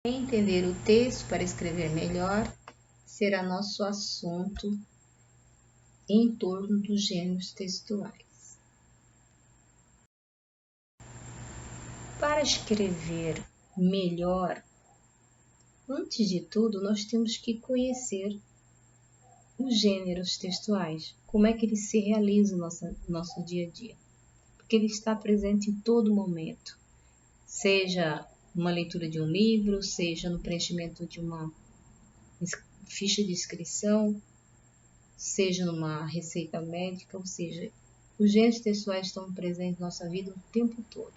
Entender o texto para escrever melhor será nosso assunto em torno dos gêneros textuais. Para escrever melhor, antes de tudo, nós temos que conhecer os gêneros textuais, como é que eles se realizam no nosso dia a dia, porque ele está presente em todo momento, seja numa leitura de um livro, seja no preenchimento de uma ficha de inscrição, seja numa receita médica, ou seja, os gêneros textuais estão presentes na nossa vida o tempo todo.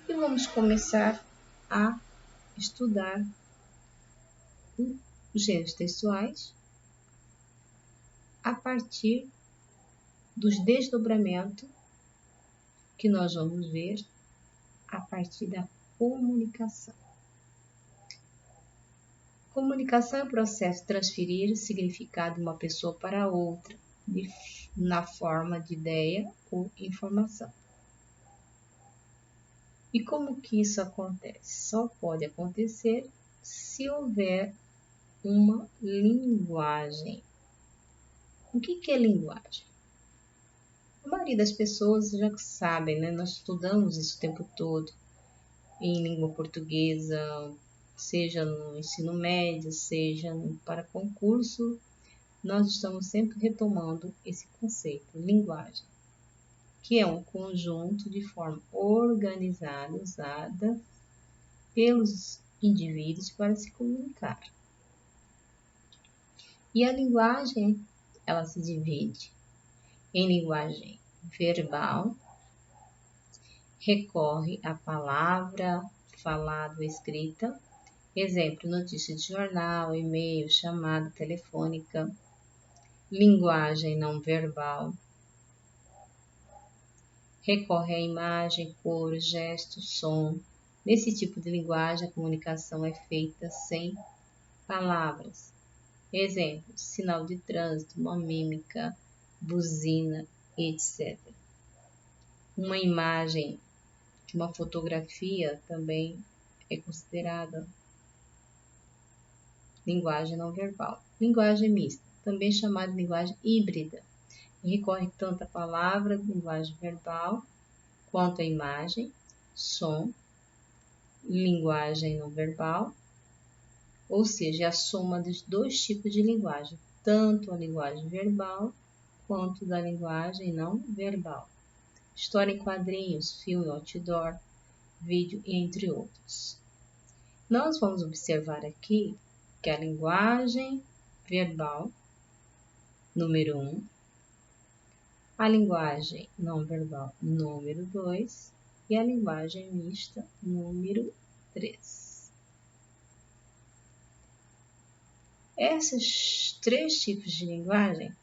E vamos começar a estudar os gêneros textuais a partir dos desdobramentos que nós vamos ver a partir da comunicação. Comunicação é o processo de transferir significado de uma pessoa para outra, na forma de ideia ou informação. E como que isso acontece? Só pode acontecer se houver uma linguagem. O que é linguagem? A maioria das pessoas já sabem, né? Nós estudamos isso o tempo todo em língua portuguesa, seja no ensino médio, seja para concurso, nós estamos sempre retomando esse conceito, linguagem, que é um conjunto de forma organizada, usada pelos indivíduos para se comunicar. E a linguagem, ela se divide em linguagem verbal, recorre à palavra falada ou escrita, exemplo, notícia de jornal, e-mail, chamada telefônica. Linguagem não verbal, recorre à imagem, cor, gesto, som. Nesse tipo de linguagem, a comunicação é feita sem palavras. Exemplo, sinal de trânsito, uma mímica, buzina, etc. Uma imagem, uma fotografia também é considerada linguagem não verbal. Linguagem mista, também chamada de linguagem híbrida, recorre tanto à palavra, linguagem verbal, quanto à imagem, som, linguagem não verbal, ou seja, a soma dos dois tipos de linguagem, tanto a linguagem verbal quanto da linguagem não verbal. História em quadrinhos, filme, outdoor, vídeo, entre outros. Nós vamos observar aqui que a linguagem verbal, número 1, a linguagem não verbal, número 2, e a linguagem mista, número 3. Esses três tipos de linguagem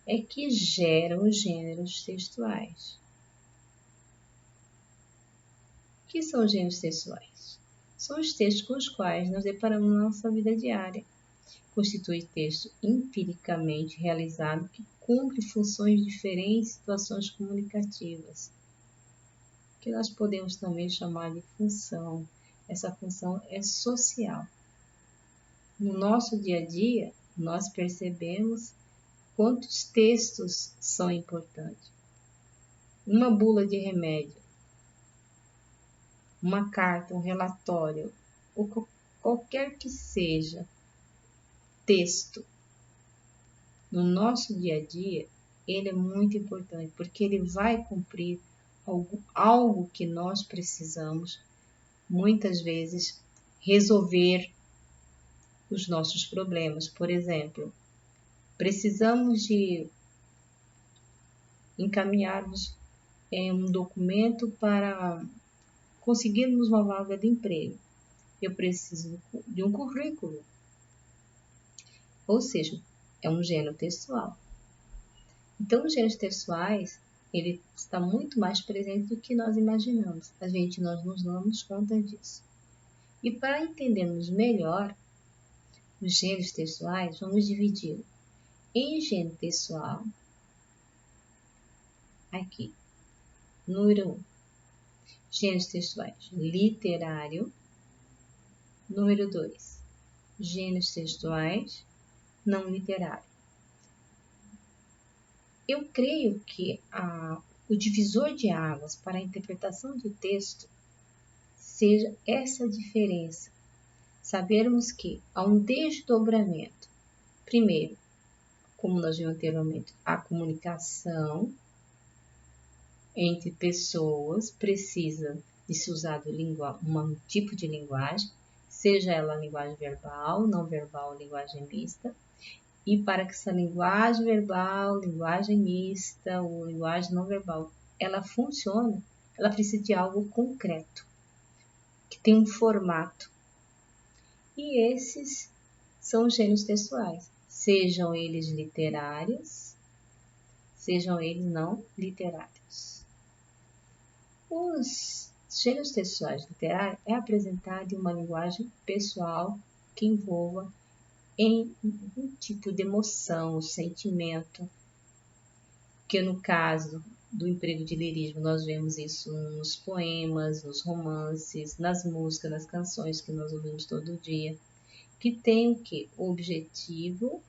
é que geram os gêneros textuais. O que são os gêneros textuais? São os textos com os quais nós deparamos na nossa vida diária. Constitui texto empiricamente realizado que cumpre funções de diferentes situações comunicativas, que nós podemos também chamar de função. Essa função é social. No nosso dia a dia, nós percebemos quantos textos são importantes. Uma bula de remédio, uma carta, um relatório, ou qualquer que seja texto, no nosso dia a dia, ele é muito importante, porque ele vai cumprir algo que nós precisamos, muitas vezes, resolver os nossos problemas. Por exemplo, precisamos de encaminharmos um documento para conseguirmos uma vaga de emprego. Eu preciso de um currículo, ou seja, é um gênero textual. Então, os gêneros textuais, ele está muito mais presente do que nós imaginamos. Nós não damos conta disso. E para entendermos melhor os gêneros textuais, vamos dividir em gênero textual, aqui, número 1, gêneros textuais literário, Número 2. Gêneros textuais não literários. Eu creio que o divisor de águas para a interpretação do texto seja essa diferença. Sabermos que há um desdobramento. Primeiro, como nós vimos anteriormente, a comunicação entre pessoas precisa de se usar um tipo de linguagem, seja ela linguagem verbal, não verbal, linguagem mista. E para que essa linguagem verbal, linguagem mista ou linguagem não verbal, ela funcione, ela precisa de algo concreto, que tem um formato. E esses são os gêneros textuais, sejam eles literários, sejam eles não literários. Os gêneros textuais literários é apresentado em uma linguagem pessoal que envolva em um tipo de emoção, sentimento, que no caso do emprego de lirismo nós vemos isso nos poemas, nos romances, nas músicas, nas canções que nós ouvimos todo dia, que tem o quê? O objetivo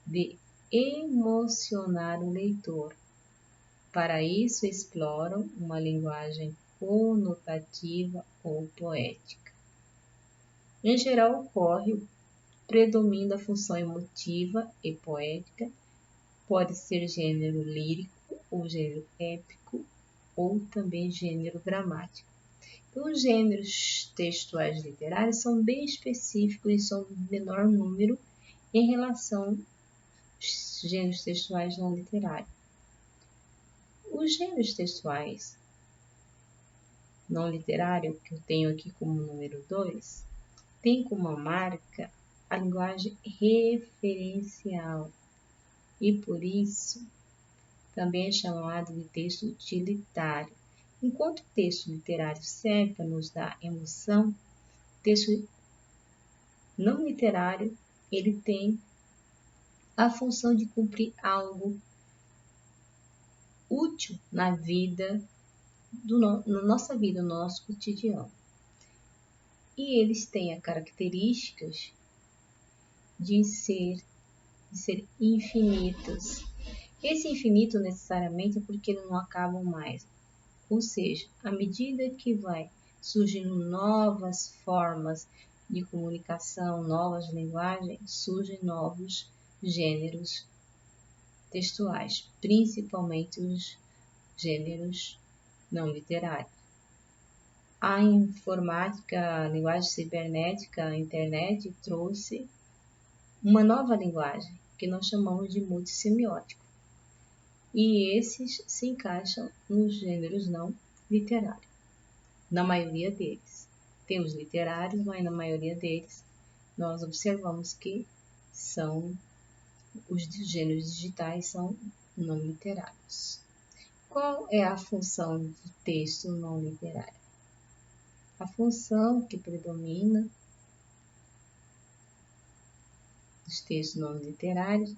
de emocionar o leitor. Para isso exploram uma linguagem conotativa ou poética. Em geral ocorre predomina a função emotiva e poética, pode ser gênero lírico ou gênero épico ou também gênero dramático. Então, os gêneros textuais literários são bem específicos e são de menor número em relação aos gêneros textuais não literários. Os gêneros textuais não literários, que eu tenho aqui como número 2, tem como marca a linguagem referencial e, por isso, também é chamado de texto utilitário. Enquanto o texto literário serve para nos dar emoção, o texto não literário ele tem a função de cumprir algo útil na vida, na nossa vida, no nosso cotidiano. E eles têm as características de ser infinitos. Esse infinito necessariamente é porque eles não acabam mais. Ou seja, à medida que vai surgindo novas formas de comunicação, novas linguagens, surgem novos gêneros textuais, principalmente os gêneros não literários. A informática, a linguagem cibernética, a internet trouxe uma nova linguagem que nós chamamos de multissemiótico. E esses se encaixam nos gêneros não literários, na maioria deles. Tem os literários, mas na maioria deles nós observamos que são os gêneros digitais são não literários. Qual é a função do texto não literário? A função que predomina dos textos não literários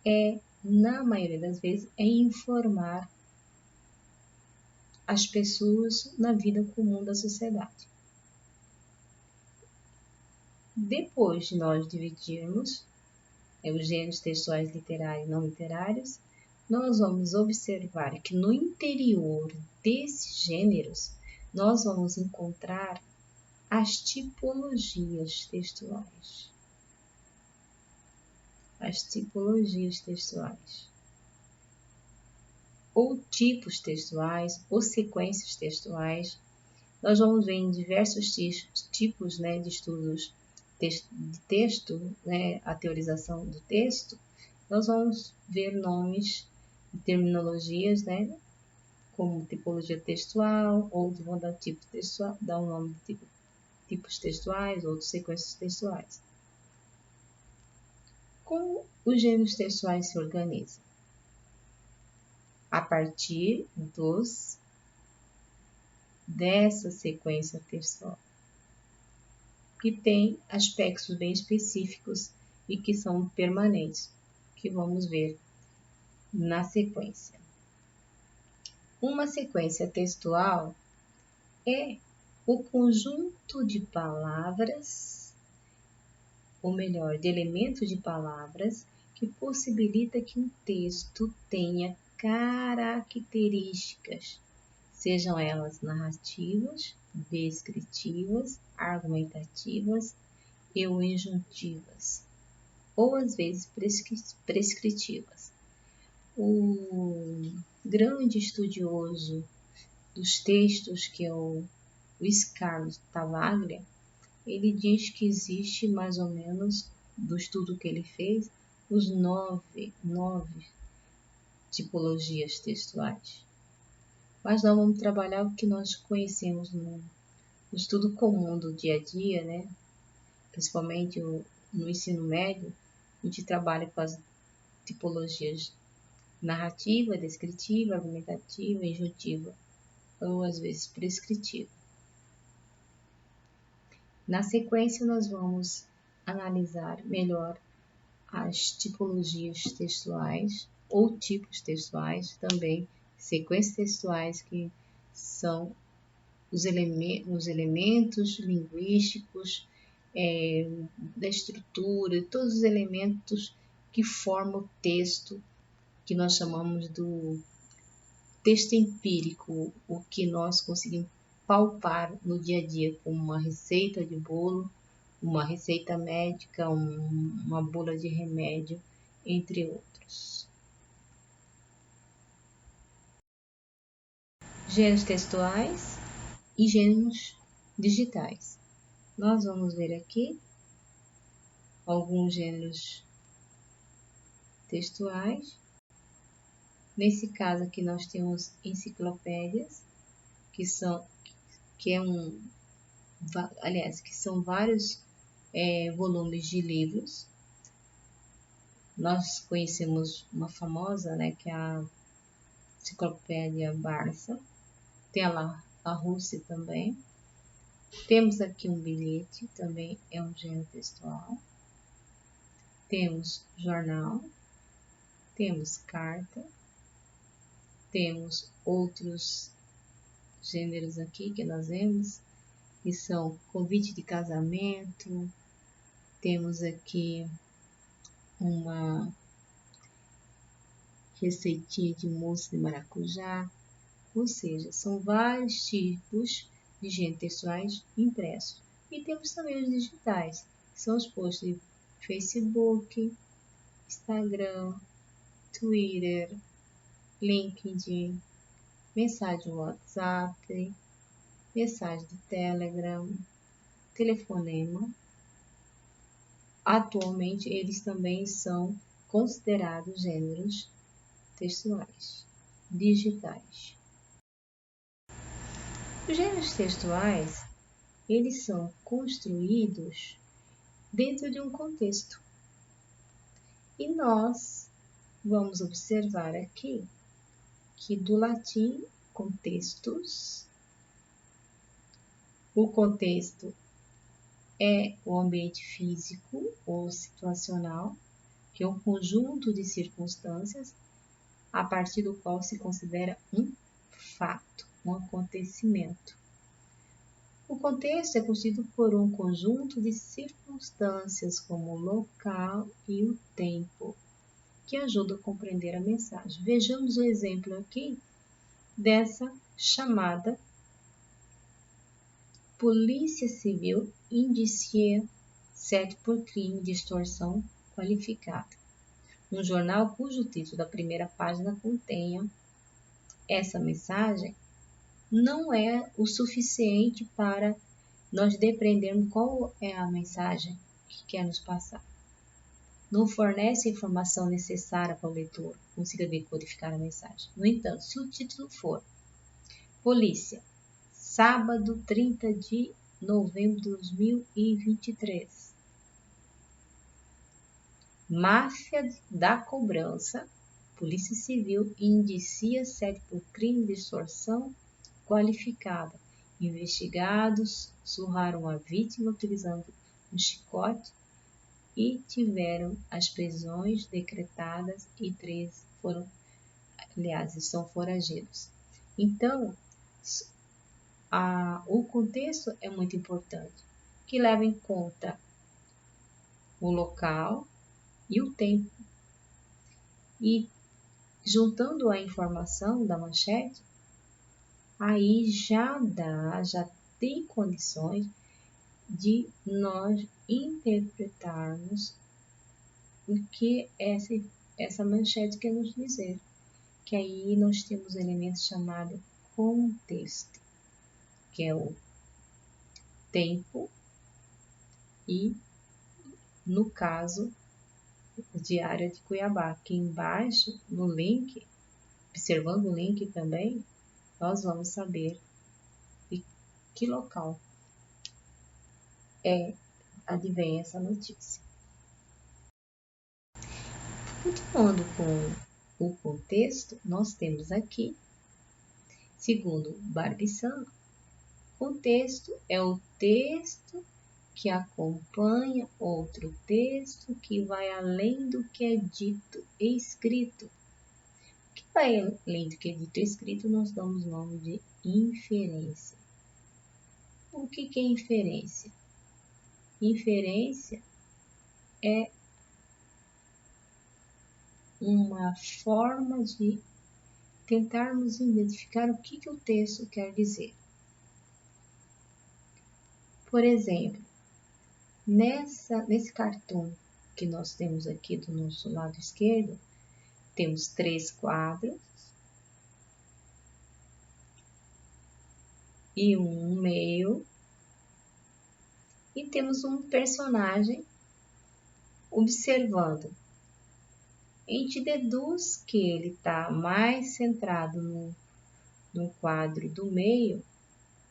é, na maioria das vezes, é informar as pessoas na vida comum da sociedade. Depois de nós dividirmos os gêneros textuais literários e não literários, nós vamos observar que no interior desses gêneros nós vamos encontrar as tipologias textuais. As tipologias textuais. Ou tipos textuais, ou sequências textuais. Nós vamos ver em diversos tipos de estudos de texto, a teorização do texto, nós vamos ver nomes e terminologias, como tipologia textual, ou vão dar tipo textual, dar um nome de tipos textuais, ou de sequências textuais. Como os gêneros textuais se organizam? A partir dessa sequência textual, que tem aspectos bem específicos e que são permanentes, que vamos ver na sequência. Uma sequência textual é O conjunto de palavras, ou melhor, de elementos de palavras, que possibilita que um texto tenha características, sejam elas narrativas, descritivas, argumentativas e ou injuntivas, ou às vezes prescritivas. O grande estudioso dos textos, que é o Luiz Carlos Tavaglia, ele diz que existe mais ou menos, do estudo que ele fez, os nove tipologias textuais. Mas nós vamos trabalhar o que nós conhecemos no estudo comum do dia a dia, né? Principalmente no ensino médio, a gente trabalha com as tipologias narrativa, descritiva, argumentativa, injuntiva, ou às vezes prescritiva. Na sequência, nós vamos analisar melhor as tipologias textuais ou tipos textuais, também sequências textuais, que são os elementos linguísticos, da estrutura, todos os elementos que formam o texto, que nós chamamos do texto empírico, o que nós conseguimos palpar no dia a dia, como uma receita de bolo, uma receita médica, uma bula de remédio, entre outros. Gêneros textuais e gêneros digitais. Nós vamos ver aqui alguns gêneros textuais. Nesse caso aqui nós temos enciclopédias, que são vários volumes de livros. Nós conhecemos uma famosa, né, que é a Enciclopédia Barça. Tem lá a Rússia também. Temos aqui um bilhete, também é um gênero textual. Temos jornal, temos carta, temos outros gêneros aqui que nós vemos, que são convite de casamento, temos aqui uma receitinha de mousse de maracujá, ou seja, são vários tipos de gêneros textuais impressos. E temos também os digitais, que são os posts de Facebook, Instagram, Twitter, LinkedIn, mensagem WhatsApp, mensagem de Telegram, telefonema. Atualmente, eles também são considerados gêneros textuais digitais. Os gêneros textuais, eles são construídos dentro de um contexto. E nós vamos observar aqui que do latim contextus, o contexto é o ambiente físico ou situacional, que é um conjunto de circunstâncias a partir do qual se considera um fato, um acontecimento. O contexto é constituído por um conjunto de circunstâncias, como o local e o tempo, que ajudam a compreender a mensagem. Vejamos o exemplo aqui dessa chamada: Polícia Civil indicia 7 por crime de extorsão qualificada. Um jornal cujo título da primeira página contenha essa mensagem não é o suficiente para nós depreendermos qual é a mensagem que quer nos passar. Não fornece a informação necessária para o leitor consiga decodificar a mensagem. No entanto, se o título for Polícia, sábado 30 de novembro de 2023, Máfia da Cobrança, Polícia Civil indicia 7 por crime de extorsão qualificada. Investigados surraram a vítima utilizando um chicote e tiveram as prisões decretadas e 3 estão foragidos. Então, o contexto é muito importante, que leva em conta o local e o tempo. E juntando a informação da manchete, aí já tem condições de nós interpretarmos o que essa manchete quer nos dizer. Que aí nós temos elementos chamados contexto, que é o tempo e, no caso, o Diário de Cuiabá. Aqui embaixo, no link, observando o link também, nós vamos saber de que local advém essa notícia. Continuando com o contexto, nós temos aqui, segundo Barbissan, contexto é o texto que acompanha outro texto que vai além do que é dito e escrito. O que vai além do que é dito e escrito, nós damos o nome de inferência. O que é inferência? Inferência é uma forma de tentarmos identificar o que o texto quer dizer. Por exemplo, nesse cartoon que nós temos aqui do nosso lado esquerdo, temos 3 quadros e um meio, e temos um personagem observando. A gente deduz que ele está mais centrado no quadro do meio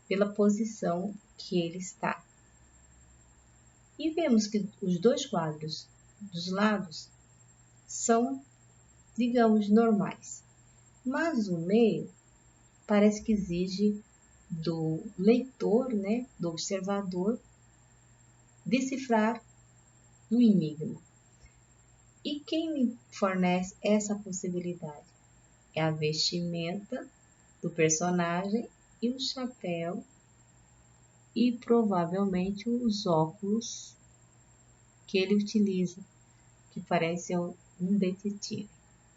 pela posição que ele está. E vemos que os 2 quadros dos lados são, digamos, normais. Mas o meio parece que exige do leitor, né, do observador, decifrar um enigma. E quem me fornece essa possibilidade? É a vestimenta do personagem e o chapéu e provavelmente os óculos que ele utiliza, que parece um detetive,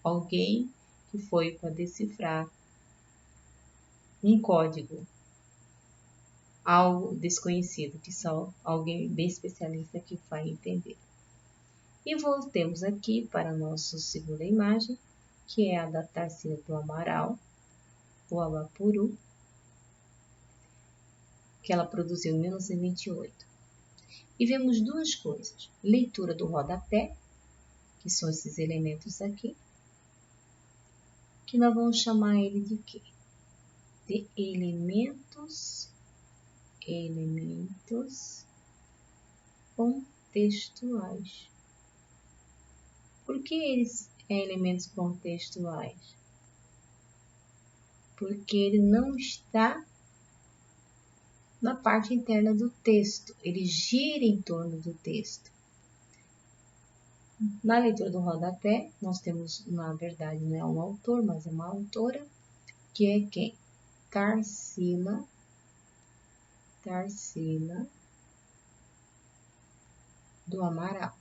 alguém que foi para decifrar um código, algo desconhecido, que só alguém bem especialista que vai entender. E voltemos aqui para a nossa segunda imagem, que é a da Tarsila do Amaral, o Abapuru, que ela produziu em 1928. E vemos 2 coisas: leitura do rodapé, que são esses elementos aqui, que nós vamos chamar ele de quê? De elementos contextuais. Por que eles são elementos contextuais? Porque ele não está na parte interna do texto, ele gira em torno do texto. Na leitura do rodapé, nós temos, na verdade, não é um autor, mas é uma autora, que é quem? Tarsila do Amaral.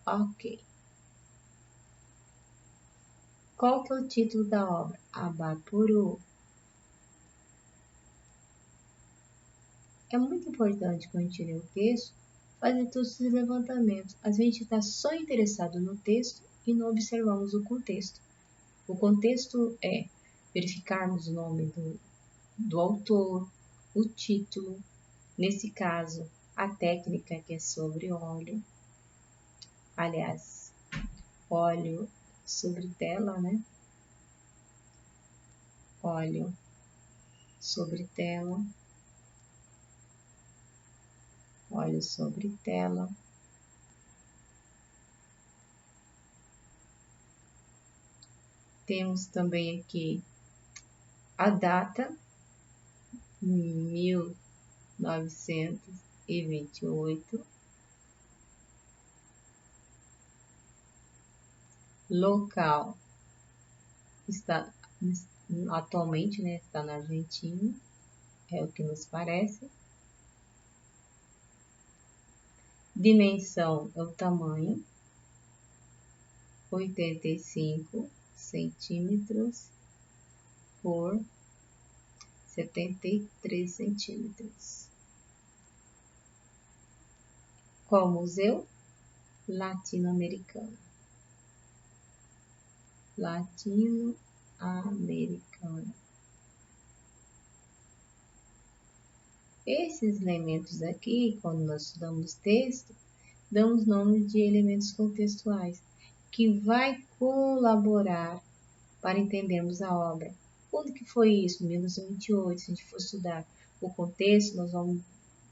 Ok. Qual que é o título da obra? Abapuru. É muito importante quando a gente lê o texto fazer todos esses levantamentos. Às vezes a gente está só interessado no texto e não observamos o contexto. O contexto é verificarmos o nome do autor, o título, nesse caso, a técnica que é sobre óleo. Aliás, óleo sobre tela, né? Óleo sobre tela. Óleo sobre tela. Temos também aqui a data, 1928. Local, atualmente, né, está na Argentina, é o que nos parece. Dimensão é o tamanho, 85 centímetros por 73 centímetros. Qual museu? Latino-americano. Latino-americano. Esses elementos aqui, quando nós estudamos texto, damos nome de elementos contextuais, que vai colaborar para entendermos a obra. Quando que foi isso? 1928, se a gente for estudar o contexto, nós vamos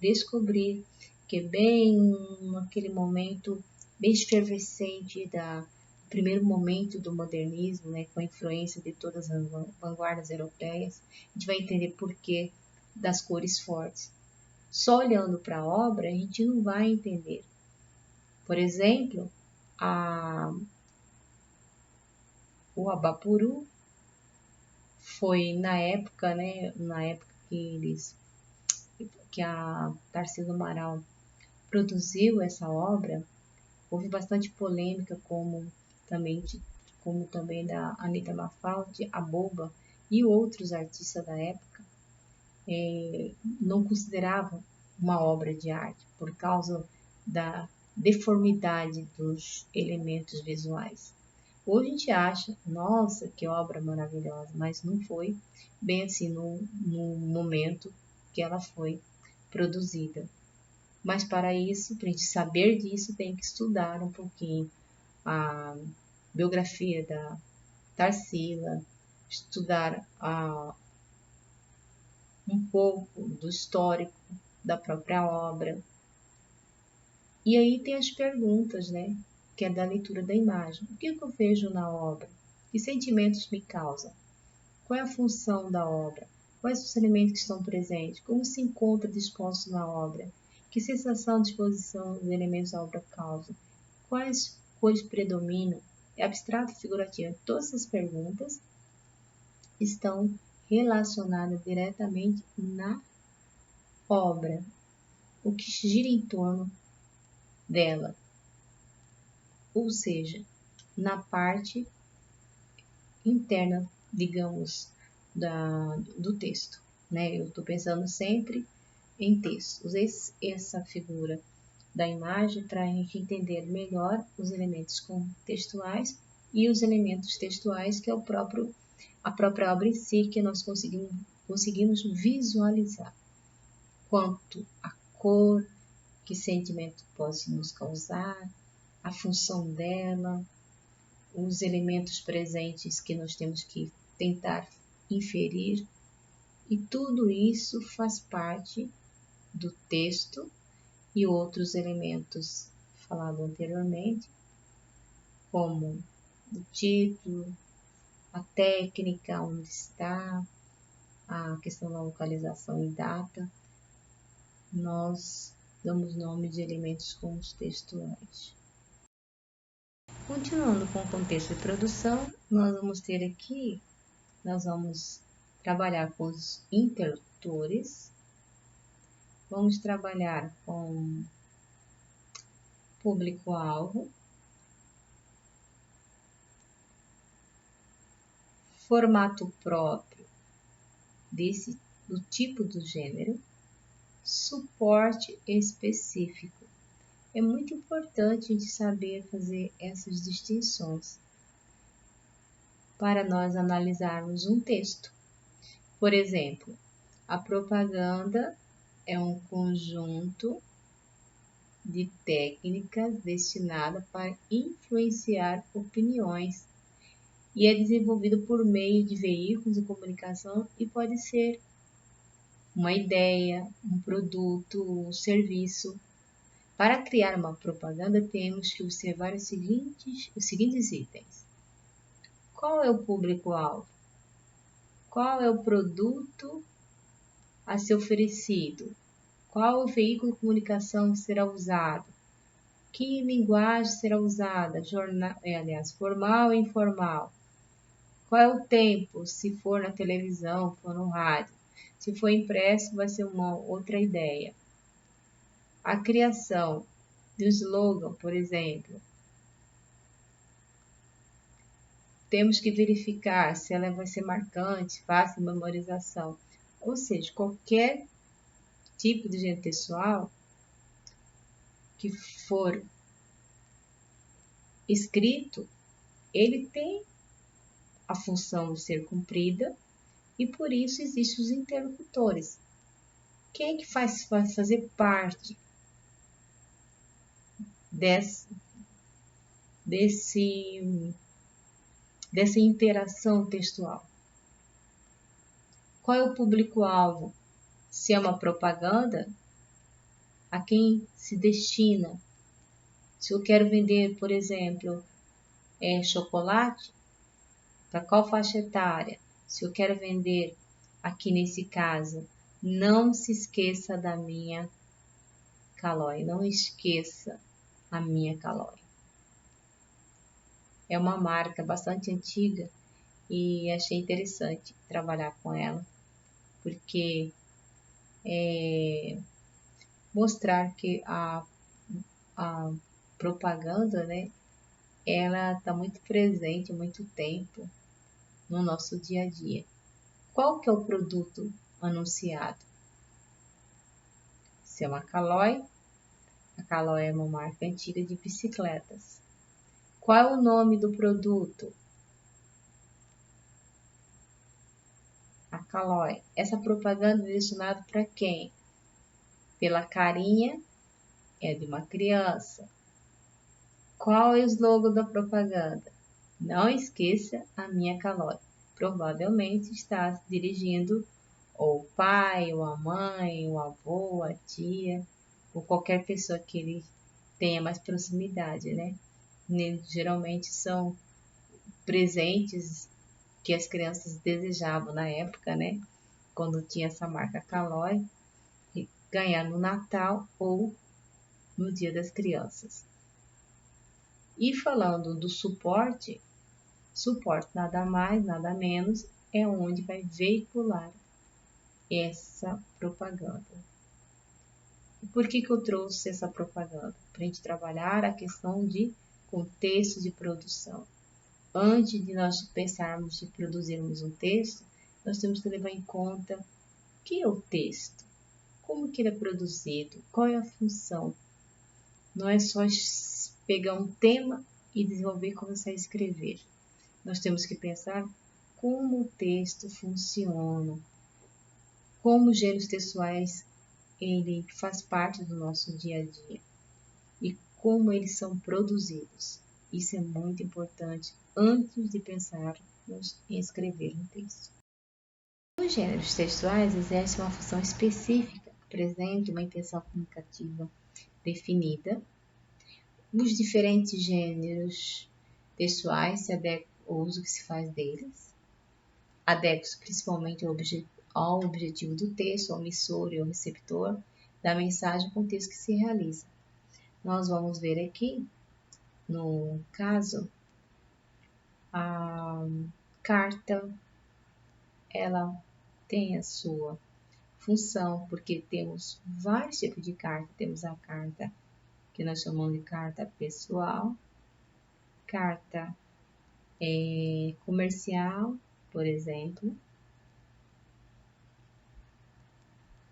descobrir que bem naquele momento bem efervescente do primeiro momento do modernismo, né, com a influência de todas as vanguardas europeias, a gente vai entender por que das cores fortes. Só olhando para a obra, a gente não vai entender. Por exemplo, o Abapuru foi na época, né, que a Tarsila do Amaral produziu essa obra, houve bastante polêmica, como também da Anita Mafaldi, a Boba e outros artistas da época não consideravam uma obra de arte por causa da deformidade dos elementos visuais. Hoje a gente acha, nossa, que obra maravilhosa, mas não foi bem assim no momento que ela foi produzida. Mas para isso, para a gente saber disso, tem que estudar um pouquinho a biografia da Tarsila, estudar um pouco do histórico da própria obra. E aí tem as perguntas, né? Que é da leitura da imagem. O que eu vejo na obra? Que sentimentos me causam? Qual é a função da obra? Quais os elementos que estão presentes? Como se encontra disposto na obra? Que sensação de exposição dos elementos da obra causam? Quais cores predominam? É abstrato ou figurativo? Todas essas perguntas estão relacionadas diretamente na obra, o que gira em torno dela, ou seja, na parte interna, digamos, do texto. Né? Eu estou pensando sempre em texto. Usei essa figura da imagem para a gente entender melhor os elementos contextuais e os elementos textuais, que é a própria obra em si, que nós conseguimos visualizar. Quanto a cor, que sentimento pode nos causar, a função dela, os elementos presentes que nós temos que tentar inferir, e tudo isso faz parte do texto e outros elementos falados anteriormente, como o título, a técnica, onde está, a questão da localização e data, nós damos nome de elementos contextuais. Continuando com o contexto de produção, nós vamos trabalhar com os interlocutores, vamos trabalhar com público-alvo, formato próprio do tipo do gênero, suporte específico. É muito importante a gente saber fazer essas distinções para nós analisarmos um texto. Por exemplo, a propaganda é um conjunto de técnicas destinada para influenciar opiniões e é desenvolvido por meio de veículos de comunicação e pode ser uma ideia, um produto, um serviço. Para criar uma propaganda, temos que observar os seguintes itens. Qual é o público-alvo? Qual é o produto a ser oferecido? Qual o veículo de comunicação será usado? Que linguagem será usada? Formal e informal? Qual é o tempo? Se for na televisão, for no rádio. Se for impresso, vai ser uma outra ideia. A criação de um slogan, por exemplo, temos que verificar se ela vai ser marcante, fácil de memorização. Ou seja, qualquer tipo de gênero textual que for escrito, ele tem a função de ser cumprida e por isso existem os interlocutores. Quem é que vai fazer parte dessa interação textual? Qual é o público-alvo? Se é uma propaganda, a quem se destina? Se eu quero vender, por exemplo, chocolate, para qual faixa etária? Se eu quero vender, aqui nesse caso, não se esqueça da minha Calói, não esqueça a minha Calói. É uma marca bastante antiga e achei interessante trabalhar com ela, porque mostrar que a propaganda, né, ela está muito presente há muito tempo no nosso dia a dia. Qual que é o produto anunciado? Se é uma Calói, a Calói é uma marca antiga de bicicletas. Qual é o nome do produto? A Calói. Essa propaganda é direcionada para quem? Pela carinha, é de uma criança. Qual é o slogan da propaganda? Não esqueça a minha Calói. Provavelmente está se dirigindo ao pai, ou a mãe, o avô, a tia, ou qualquer pessoa que ele tenha mais proximidade, né? Geralmente são presentes que as crianças desejavam na época, né? Quando tinha essa marca Calói, ganhar no Natal ou no Dia das Crianças. E falando do suporte nada mais, nada menos, é onde vai veicular essa propaganda. E por que eu trouxe essa propaganda? Para a gente trabalhar a questão de contexto de produção. Antes de nós pensarmos em produzirmos um texto, nós temos que levar em conta o que é o texto, como que ele é produzido, qual é a função. Não é só pegar um tema e desenvolver e começar a escrever. Nós temos que pensar como o texto funciona, como os gêneros textuais ele faz parte do nosso dia a dia e como eles são produzidos. Isso é muito importante antes de pensarmos em escrever um texto. Os gêneros textuais exercem uma função específica, apresentam uma intenção comunicativa definida. Os diferentes gêneros textuais se adequam ao uso que se faz deles, adequam principalmente ao objetivo do texto, ao emissor e ao receptor da mensagem com o texto que se realiza. Nós vamos ver aqui, no caso, a carta, ela tem a sua função, porque temos vários tipos de carta. Temos a carta que nós chamamos de carta pessoal, carta comercial, por exemplo.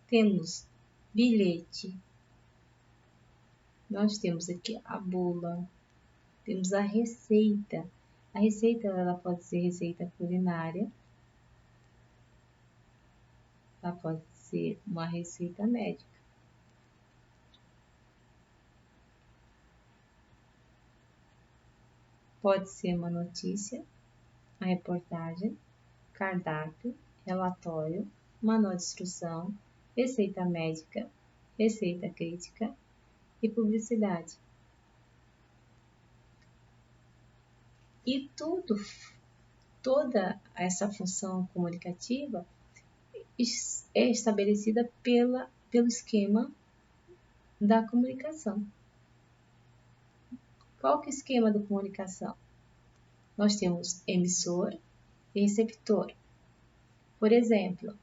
Temos bilhete, nós temos aqui a bula, temos a receita. A receita ela pode ser receita culinária, ela pode ser uma receita médica. Pode ser uma notícia, uma reportagem, cardápio, relatório, manual de instrução, receita médica, receita crítica e publicidade. E toda essa função comunicativa é estabelecida pelo esquema da comunicação. Qual que é o esquema da comunicação? Nós temos emissor, e receptor. Por exemplo,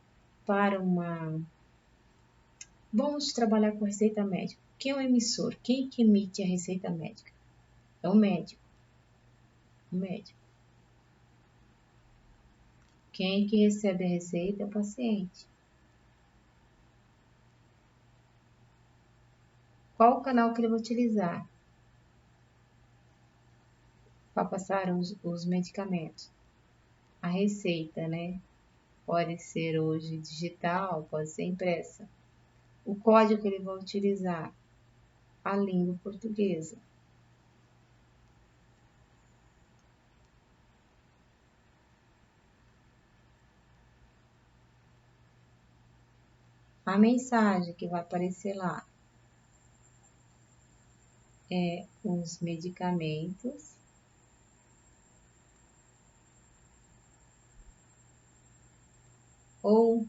vamos trabalhar com receita médica. Quem é o emissor? Quem que emite a receita médica? É o médico. O médico. Quem que recebe a receita é o paciente. Qual o canal que ele vai utilizar para passar os medicamentos? A receita, né? Pode ser hoje digital, pode ser impressa. O código que ele vai utilizar, a língua portuguesa. A mensagem que vai aparecer lá é os medicamentos ou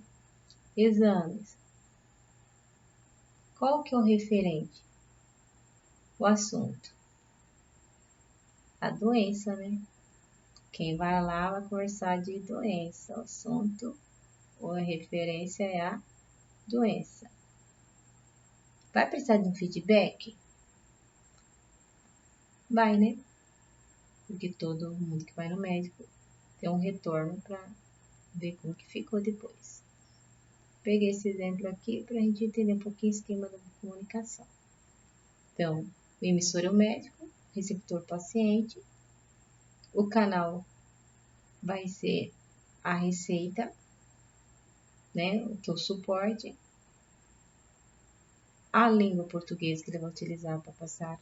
exames. Qual que é o referente? O assunto. A doença, né? Quem vai lá vai conversar de doença. O assunto ou a referência é a doença. Vai precisar de um feedback? Vai, né? Porque todo mundo que vai no médico tem um retorno para ver como que ficou depois. Peguei esse exemplo aqui para a gente entender um pouquinho o esquema da comunicação. Então, o emissor é o médico, receptor paciente, o canal vai ser a receita, né, que é o suporte, a língua portuguesa que ele vai utilizar para passar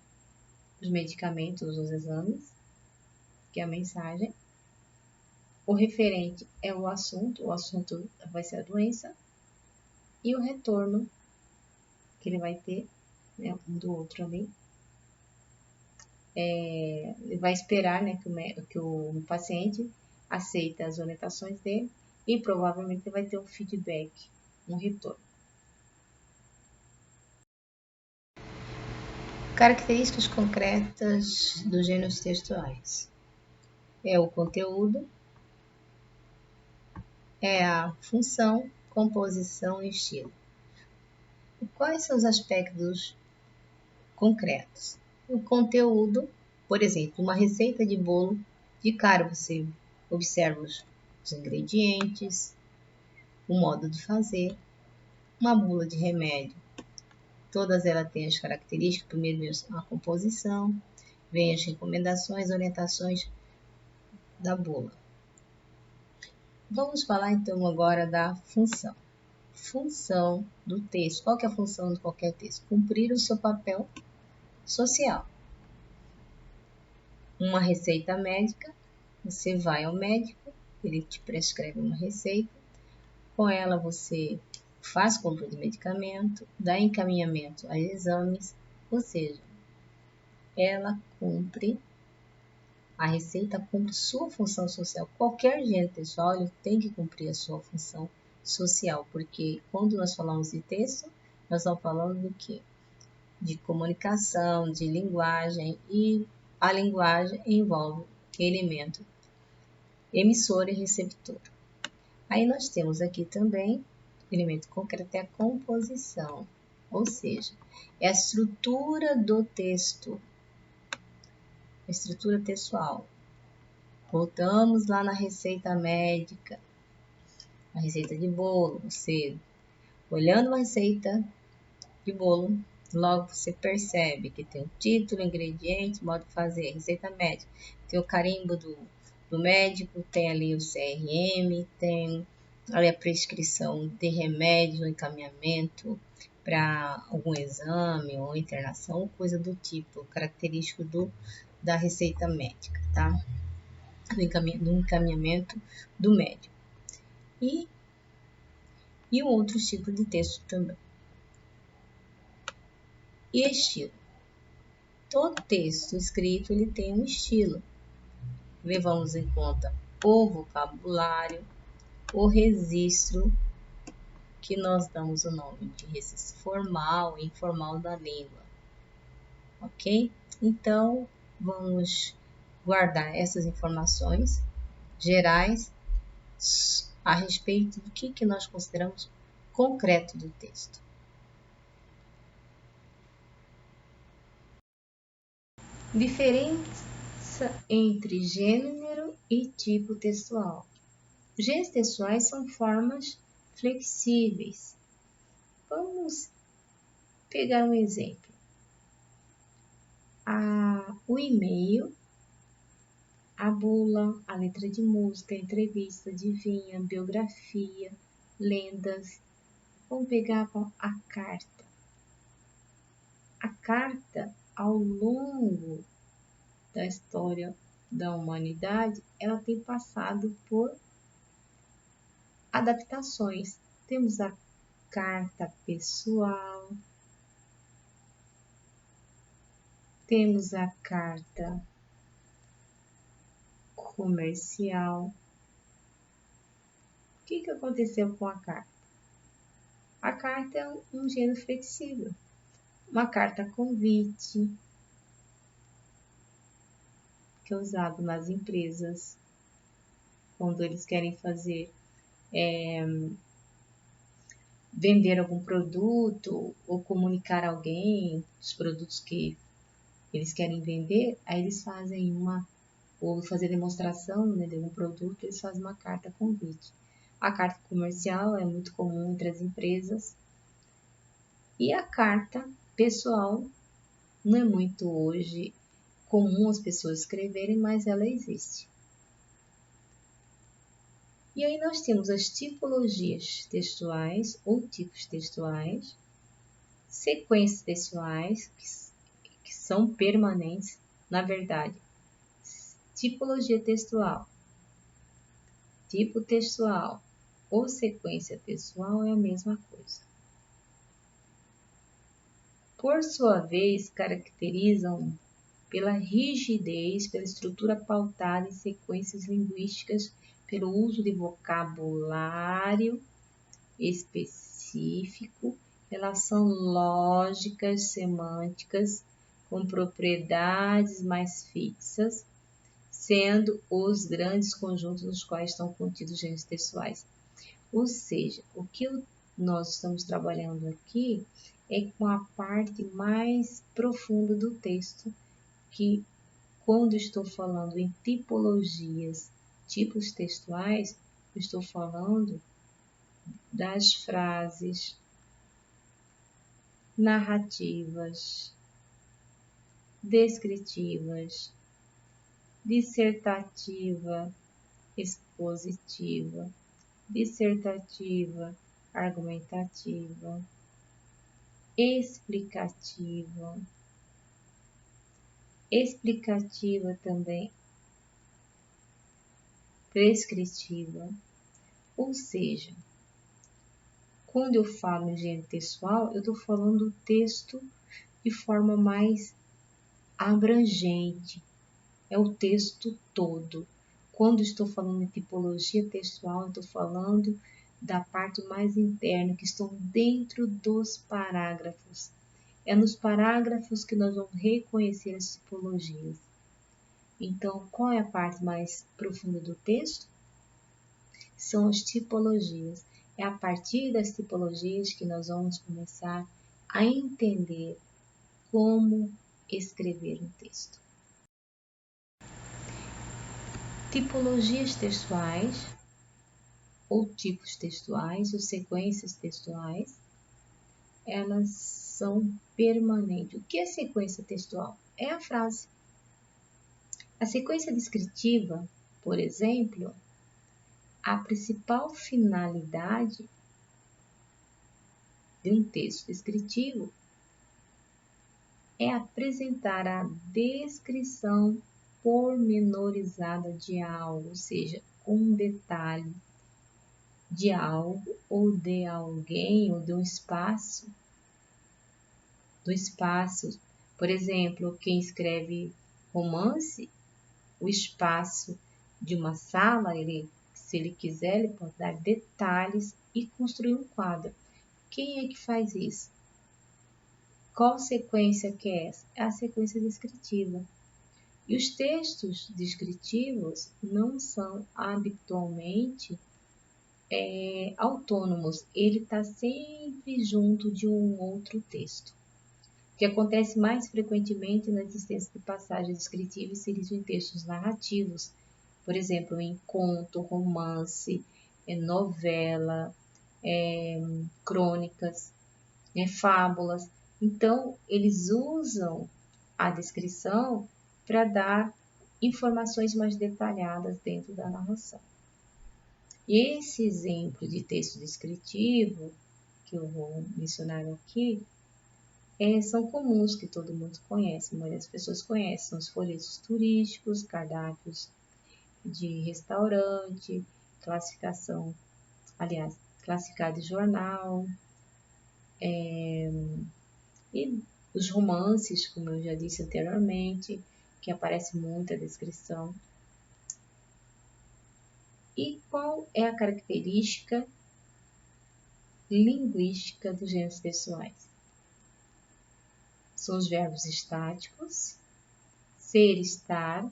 os medicamentos, os exames, que é a mensagem. O referente é o assunto vai ser a doença, e o retorno que ele vai ter, né, um do outro ali. Ele vai esperar, né, que o paciente aceita as orientações dele e provavelmente vai ter um feedback, um retorno. Características concretas dos gêneros textuais. É o conteúdo, é a função, composição e estilo. E quais são os aspectos concretos? O conteúdo, por exemplo, uma receita de bolo, de cara você observa os ingredientes, o modo de fazer, uma bula de remédio. Todas elas têm as características, primeiro a composição, vem as recomendações, orientações da bula. Vamos falar então agora da função. Função do texto. Qual que é a função de qualquer texto? Cumprir o seu papel social. Uma receita médica, você vai ao médico, ele te prescreve uma receita, com ela você faz compra de medicamento, dá encaminhamento a exames, ou seja, a receita cumpre sua função social. Qualquer gênero textual ele tem que cumprir a sua função social, porque quando nós falamos de texto, nós estamos falando do quê? De comunicação, de linguagem, e a linguagem envolve elemento emissor e receptor. Aí nós temos aqui também o elemento concreto é a composição, ou seja, é a estrutura do texto, a estrutura textual. Voltamos lá na receita médica, a receita de bolo. Você, olhando uma receita de bolo, logo você percebe que tem o título, ingredientes, modo de fazer, receita médica. Tem o carimbo do médico, tem ali o CRM, tem ali a prescrição de remédio, encaminhamento para algum exame ou internação, coisa do tipo, característico da receita médica, tá? Do encaminhamento do médico. E um outro tipo de texto também. E estilo. Todo texto escrito ele tem um estilo. Levamos em conta o vocabulário, o registro, que nós damos o nome de registro formal e informal da língua. Ok? Então, vamos guardar essas informações gerais a respeito do que nós consideramos concreto do texto. Diferença entre gênero e tipo textual. Gêneros textuais são formas flexíveis. Vamos pegar um exemplo. O e-mail, a bula, a letra de música, a entrevista, adivinha, biografia, lendas. Vamos pegar a carta. A carta, ao longo da história da humanidade, ela tem passado por adaptações. Temos a carta pessoal, temos a carta comercial. O que aconteceu com a carta? A carta é um gênero flexível. Uma carta convite, que é usado nas empresas, quando eles querem vender algum produto ou comunicar a alguém os produtos que eles querem vender, aí eles fazem ou fazer demonstração, né, de um produto, eles fazem uma carta convite. A carta comercial é muito comum entre as empresas e a carta pessoal não é muito hoje comum as pessoas escreverem, mas ela existe. E aí nós temos as tipologias textuais ou tipos textuais, sequências textuais que são permanentes, na verdade. Tipologia textual, tipo textual ou sequência textual é a mesma coisa. Por sua vez, caracterizam pela rigidez, pela estrutura pautada em sequências linguísticas, pelo uso de vocabulário específico, relação lógicas, semânticas, com propriedades mais fixas, sendo os grandes conjuntos nos quais estão contidos os gêneros textuais. Ou seja, o que nós estamos trabalhando aqui é com a parte mais profunda do texto, que quando estou falando em tipologias, tipos textuais, eu estou falando das frases, narrativas, descritivas, dissertativa, expositiva, dissertativa, argumentativa, explicativa também, prescritiva. Ou seja, quando eu falo em gênero textual, eu estou falando o texto de forma mais abrangente, é o texto todo. Quando estou falando em tipologia textual, eu estou falando da parte mais interna, que estão dentro dos parágrafos. É nos parágrafos que nós vamos reconhecer as tipologias. Então, qual é a parte mais profunda do texto? São as tipologias. É a partir das tipologias que nós vamos começar a entender como escrever um texto. Tipologias textuais, ou tipos textuais, ou sequências textuais, elas são permanentes. O que é sequência textual? É a frase. A sequência descritiva, por exemplo, a principal finalidade de um texto descritivo é apresentar a descrição pormenorizada de algo, ou seja, um detalhe de algo ou de alguém ou de um espaço. Do espaço, por exemplo, quem escreve romance, o espaço de uma sala, se ele quiser, ele pode dar detalhes e construir um quadro. Quem é que faz isso? Qual sequência que é essa? É a sequência descritiva. E os textos descritivos não são habitualmente autônomos, ele está sempre junto de um outro texto. O que acontece mais frequentemente na existência de passagens descritivas seria em textos narrativos, por exemplo, em conto, romance, novela, crônicas, fábulas. Então, eles usam a descrição para dar informações mais detalhadas dentro da narração. E esse exemplo de texto descritivo que eu vou mencionar aqui são comuns, que todo mundo conhece, a maioria das pessoas conhece, são os folhetos turísticos, cardápios de restaurante, classificado de jornal, e os romances, como eu já disse anteriormente, que aparece muito a descrição. E qual é a característica linguística dos gêneros textuais? São os verbos estáticos, ser, estar,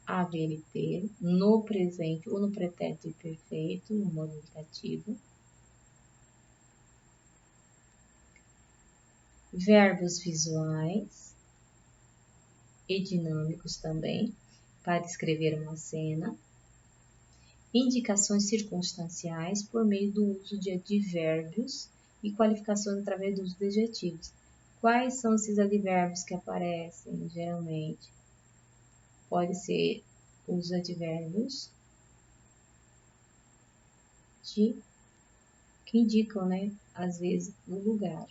haver e ter, no presente ou no pretérito imperfeito, no modo indicativo. Verbos visuais e dinâmicos também, para descrever uma cena. Indicações circunstanciais por meio do uso de advérbios e qualificações através do uso de adjetivos. Quais são esses advérbios que aparecem geralmente? Pode ser os advérbios que indicam, às vezes, o lugar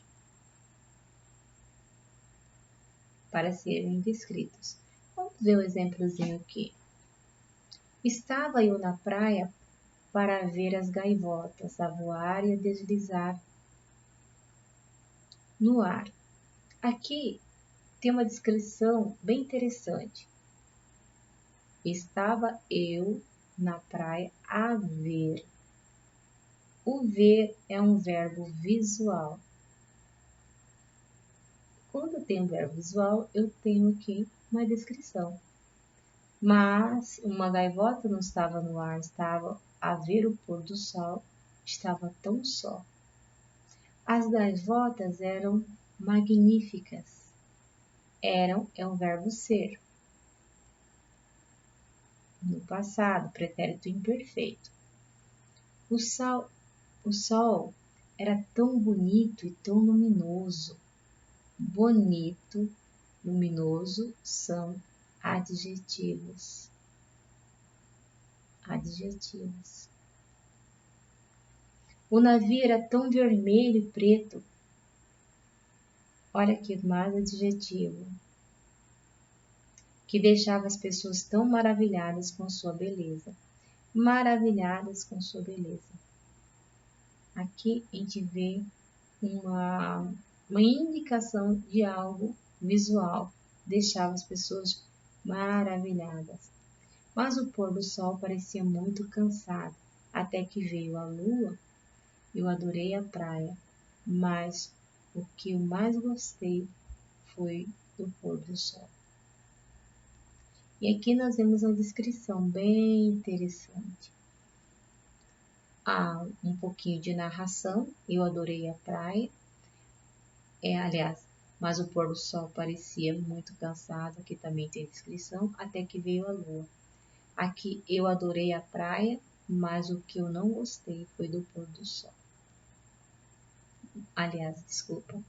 para serem descritos. Vamos ver um exemplozinho aqui. Estava eu na praia para ver as gaivotas a voar e a deslizar no ar. Aqui tem uma descrição bem interessante. Estava eu na praia a ver. O ver é um verbo visual. Quando eu tenho um verbo visual, eu tenho aqui uma descrição. Mas uma gaivota não estava no ar, estava a ver o pôr do sol, estava tão só. As gaivotas eram magníficas. Eram é um verbo ser. No passado, pretérito imperfeito. O sol era tão bonito e tão luminoso. Bonito, luminoso são adjetivos. Adjetivos. O navio era tão vermelho e preto. Olha que mais adjetivo. Que deixava as pessoas tão maravilhadas com sua beleza. Maravilhadas com sua beleza. Aqui a gente vê uma indicação de algo visual. Deixava as pessoas maravilhadas. Mas o pôr do sol parecia muito cansado. Até que veio a lua, eu adorei a praia. Mas o que eu mais gostei foi do pôr do sol. E aqui nós vemos uma descrição bem interessante. Há um pouquinho de narração. Eu adorei a praia. Mas o pôr do sol parecia muito cansado. Aqui também tem descrição. Até que veio a lua. Aqui eu adorei a praia, mas o que eu não gostei foi do pôr do sol. Desculpa.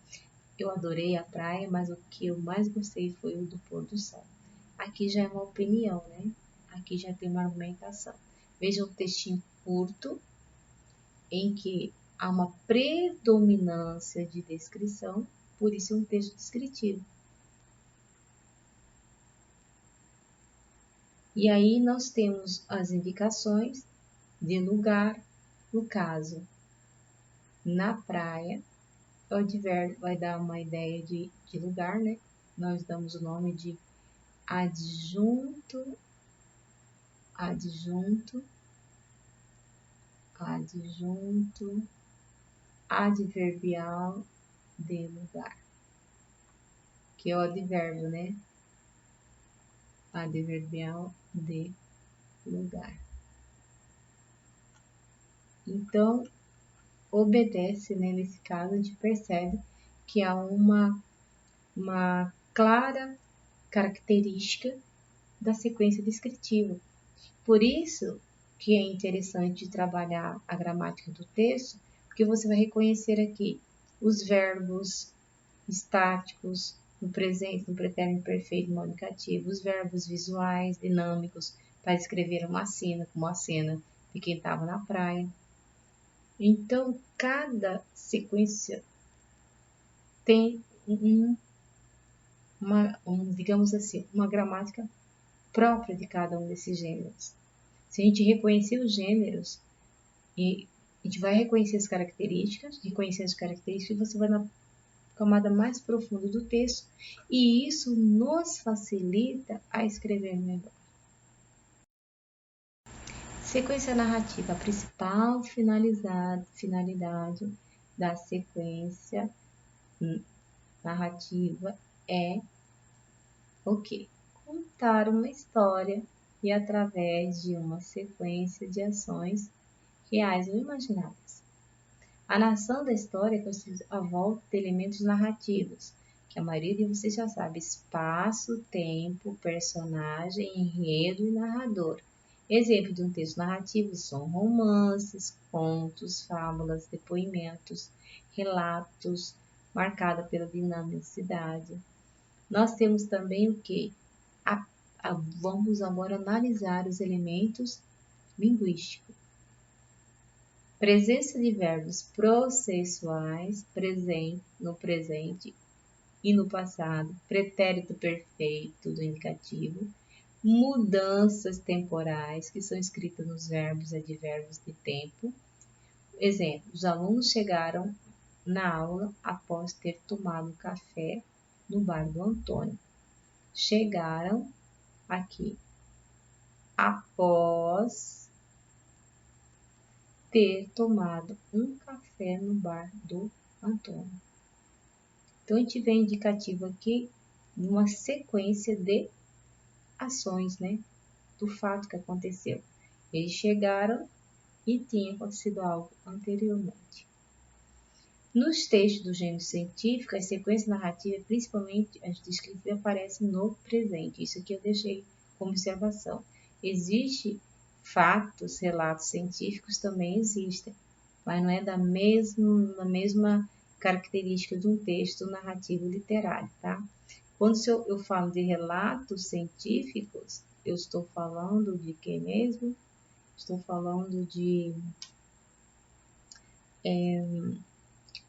Eu adorei a praia, mas o que eu mais gostei foi o do pôr do sol. Aqui já é uma opinião, Aqui já tem uma argumentação. Veja um textinho curto, em que há uma predominância de descrição, por isso é um texto descritivo. E aí nós temos as indicações de lugar, no caso, na praia, o advérbio vai dar uma ideia de lugar, Nós damos o nome de adjunto, adverbial de lugar, que é o advérbio, Adverbial de lugar. Então, obedece, né? Nesse caso, a gente percebe que há uma clara característica da sequência descritiva. Por isso que é interessante trabalhar a gramática do texto, porque você vai reconhecer aqui os verbos estáticos no presente, no pretérito perfeito, no indicativo, os verbos visuais, dinâmicos, para escrever uma cena, como a cena de quem estava na praia. Então, cada sequência tem digamos assim, uma gramática própria de cada um desses gêneros. Se a gente reconhecer os gêneros, e a gente vai reconhecer as características, você vai na camada mais profunda do texto, e isso nos facilita a escrever melhor. Sequência narrativa, a principal finalidade da sequência narrativa é o quê? Contar uma história e através de uma sequência de ações reais ou imaginárias. A narração da história consiste à volta de elementos narrativos, que a maioria de vocês já sabe: espaço, tempo, personagem, enredo e narrador. Exemplo de um texto narrativo são romances, contos, fábulas, depoimentos, relatos, marcada pela dinamicidade. Nós temos também o que? Vamos agora analisar os elementos linguísticos. Presença de verbos processuais no presente e no passado, pretérito perfeito do indicativo, mudanças temporais que são escritas nos verbos e advérbios de tempo. Exemplo: os alunos chegaram na aula após ter tomado café no bar do Antônio. Chegaram aqui após ter tomado um café no bar do Antônio. Então, a gente vê indicativo aqui numa sequência de ações, né? Do fato que aconteceu. Eles chegaram e tinha acontecido algo anteriormente. Nos textos do gênero científico, as sequências narrativas, principalmente as descritivas, aparecem no presente. Isso aqui eu deixei como observação. Existem fatos, relatos científicos também existem, mas não é da mesma característica de um texto narrativo literário, tá? Quando eu falo de relatos científicos, eu estou falando de quê mesmo? Estou falando de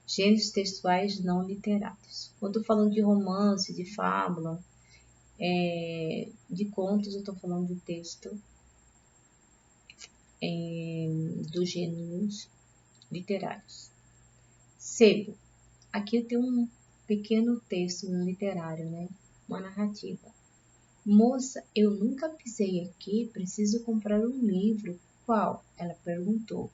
gêneros textuais não literários. Quando estou falando de romance, de fábula, de contos, eu estou falando de texto dos gêneros literários. Sebo. Aqui eu tenho um pequeno texto literário, né? Uma narrativa. Moça, eu nunca pisei aqui, preciso comprar um livro. Qual? Ela perguntou.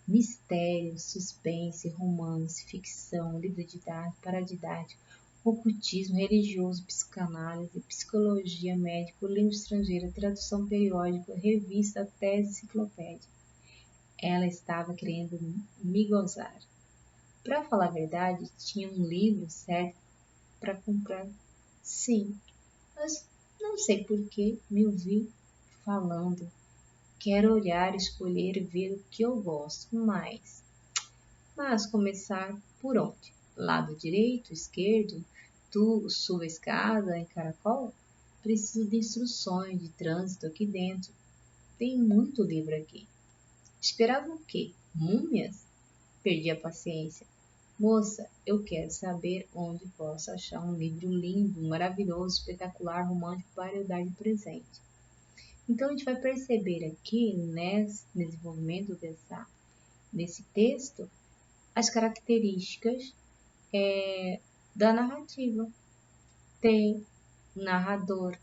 Mistério, suspense, romance, ficção, livro didático, paradidático, ocultismo, religioso, psicanálise, psicologia, médico, língua estrangeira, tradução periódica, revista, tese, enciclopédia. Ela estava querendo me gozar. Para falar a verdade, tinha um livro certo para comprar. Sim, mas não sei por que me ouvi falando. Quero olhar, escolher e ver o que eu gosto mais. Mas começar por onde? Lado direito, esquerdo? Tu suba a escada em caracol? Preciso de instruções de trânsito aqui dentro. Tem muito livro aqui. Esperava o quê? Múmias? Perdi a paciência. Moça, eu quero saber onde posso achar um livro lindo, maravilhoso, espetacular, romântico para eu dar de presente. Então, a gente vai perceber aqui, nesse desenvolvimento desse texto, as características da narrativa. Tem narrador,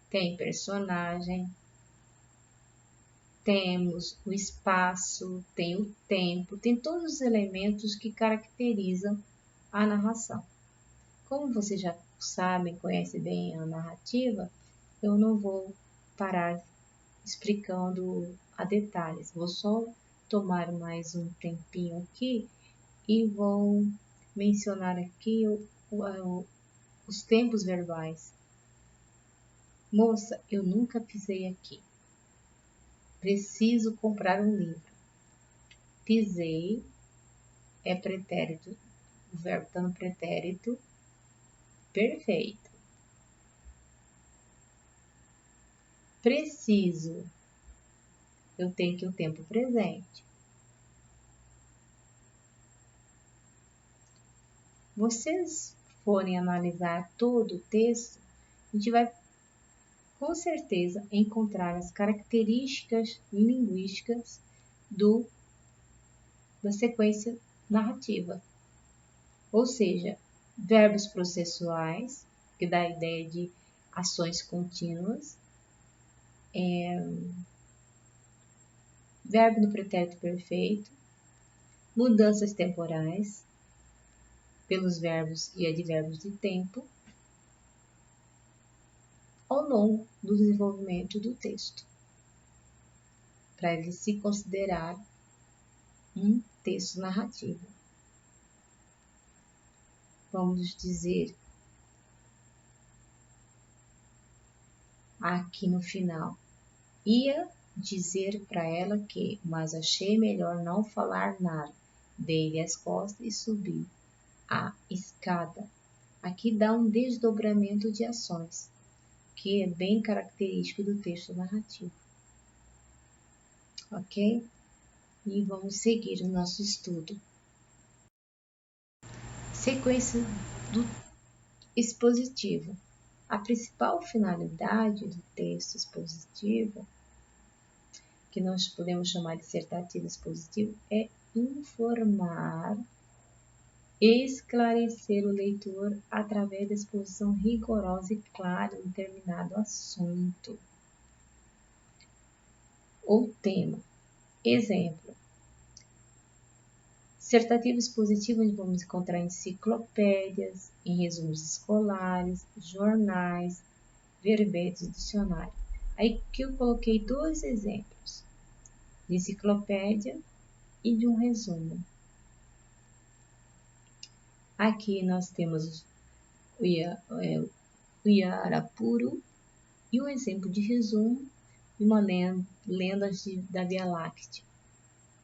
tem personagem, temos o espaço, tem o tempo, tem todos os elementos que caracterizam a narração. Como vocês já sabem, conhecem bem a narrativa, eu não vou parar explicando a detalhes, vou só tomar mais um tempinho aqui e vou mencionar aqui os tempos verbais. Moça, eu nunca pisei aqui. Preciso comprar um livro. Pisei é pretérito. O verbo está no pretérito perfeito. Preciso. Eu tenho que o tempo presente. Vocês forem analisar todo o texto, a gente vai com certeza encontrar as características linguísticas da sequência narrativa. Ou seja, verbos processuais, que dá a ideia de ações contínuas, verbo no pretérito perfeito, mudanças temporais, pelos verbos e advérbios de tempo, ao longo do desenvolvimento do texto, para ele se considerar um texto narrativo. Vamos dizer aqui no final, ia dizer para ela que, mas achei melhor não falar nada. Dei-lhe as costas e subi a escada. Aqui dá um desdobramento de ações, que é bem característico do texto narrativo. Ok? E vamos seguir o nosso estudo. Sequência do expositivo. A principal finalidade do texto expositivo, que nós podemos chamar de dissertativo expositivo, é informar, esclarecer o leitor através da exposição rigorosa e clara de determinado assunto ou tema. Exemplo: dissertativo expositivo, onde vamos encontrar enciclopédias, em resumos escolares, jornais, verbetes, dicionário. Aí que eu coloquei dois exemplos, de enciclopédia e de um resumo. Aqui nós temos o Iarapuru e um exemplo de resumo de uma lenda da Via Láctea.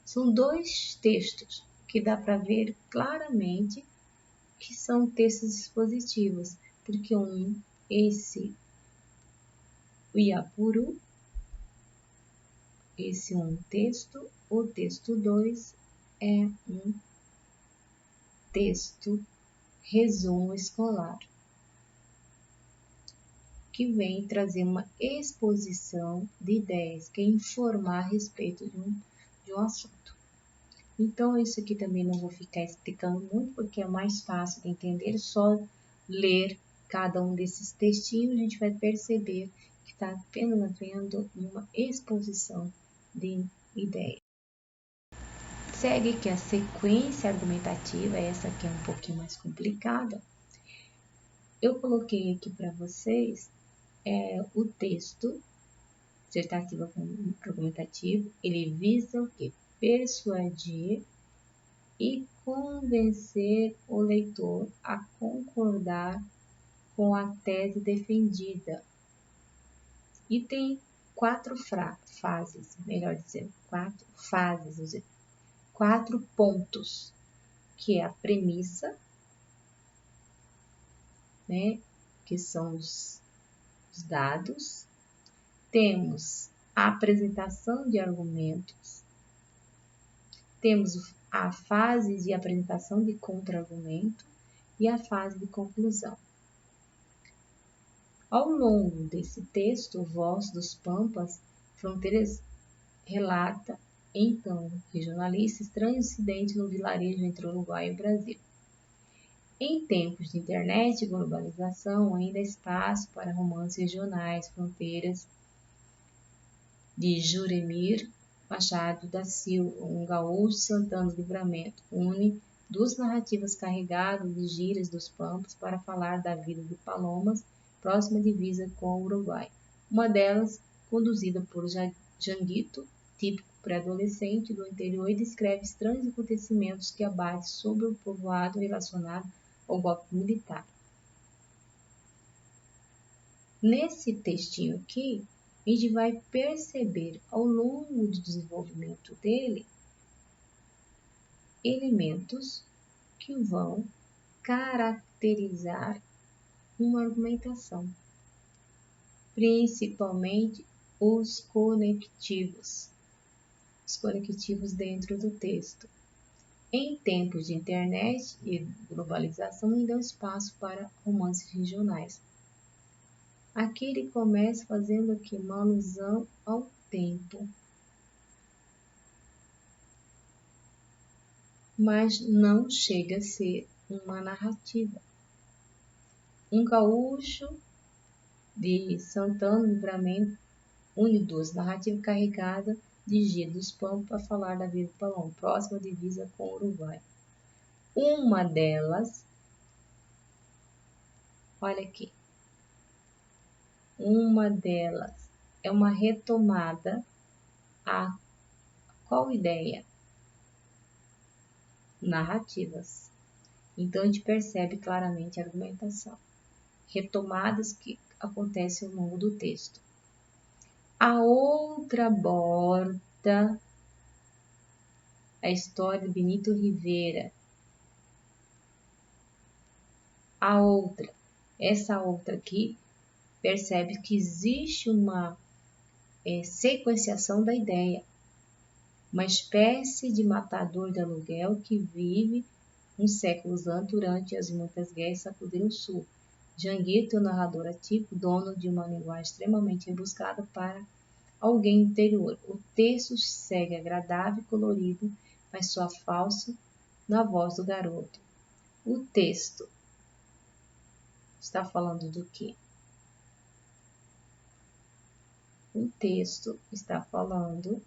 São dois textos que dá para ver claramente que são textos expositivos, porque esse Iapuru, esse texto, o texto 2 é um texto resumo escolar, que vem trazer uma exposição de ideias, que é informar a respeito de um assunto. Então, isso aqui também não vou ficar explicando muito, porque é mais fácil de entender, só ler cada um desses textinhos, a gente vai perceber que está apenas vendo uma exposição de ideias. Segue que a sequência argumentativa, essa aqui é um pouquinho mais complicada. Eu coloquei aqui para vocês o texto dissertativo argumentativo, ele visa o quê? Persuadir e convencer o leitor a concordar com a tese defendida. E tem quatro fases, melhor dizendo, quatro fases, quatro pontos, que é a premissa, né, que são os dados. Temos a apresentação de argumentos, temos a fase de apresentação de contra-argumento e a fase de conclusão. Ao longo desse texto, Voz dos Pampas Fronteiras relata, então, regionalista, estranho incidente no vilarejo entre o Uruguai e o Brasil. Em tempos de internet e globalização, ainda há espaço para romances regionais, Fronteiras, de Juremir Machado da Silva, um gaúcho Santana do Livramento, une duas narrativas carregadas de gírias dos Pampas para falar da vida de Palomas, próxima divisa com o Uruguai. Uma delas, conduzida por Janguito, típico pré-adolescente do interior e descreve estranhos acontecimentos que abatem sobre o povoado relacionado ao golpe militar. Nesse textinho aqui, a gente vai perceber ao longo do desenvolvimento dele elementos que vão caracterizar uma argumentação, principalmente os conectivos dentro do texto. Em tempos de internet e globalização, ainda há espaço para romances regionais. Aqui ele começa fazendo aqui uma alusão ao tempo, mas não chega a ser uma narrativa. Um gaúcho de Santana do Livramento une duas narrativas carregadas de Gíria dos Pampas para falar da Vila do Palão, próxima divisa com o Uruguai. Uma delas, olha aqui, uma delas é uma retomada a qual ideia? Narrativas. Então a gente percebe claramente a argumentação. Retomadas que acontecem ao longo do texto. A outra aborda a história de Benito Rivera. Essa outra aqui, percebe que existe uma sequenciação da ideia. Uma espécie de matador de aluguel que vive uns séculos antes, durante as muitas guerras, sacudiram o sul. Janguito é o narrador atípico, dono de uma linguagem extremamente rebuscada para alguém interior. O texto segue agradável e colorido, mas soa falso na voz do garoto. O texto está falando do quê? O texto está falando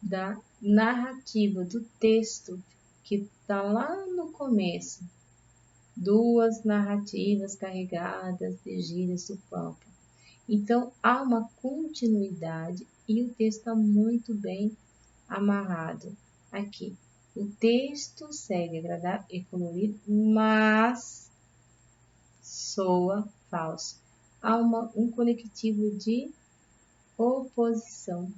da narrativa do texto que está lá no começo. Duas narrativas carregadas de gírias do Pampa. Então, há uma continuidade e o texto está muito bem amarrado aqui. O texto segue agradável e colorido, mas soa falso. Há um conectivo de oposição.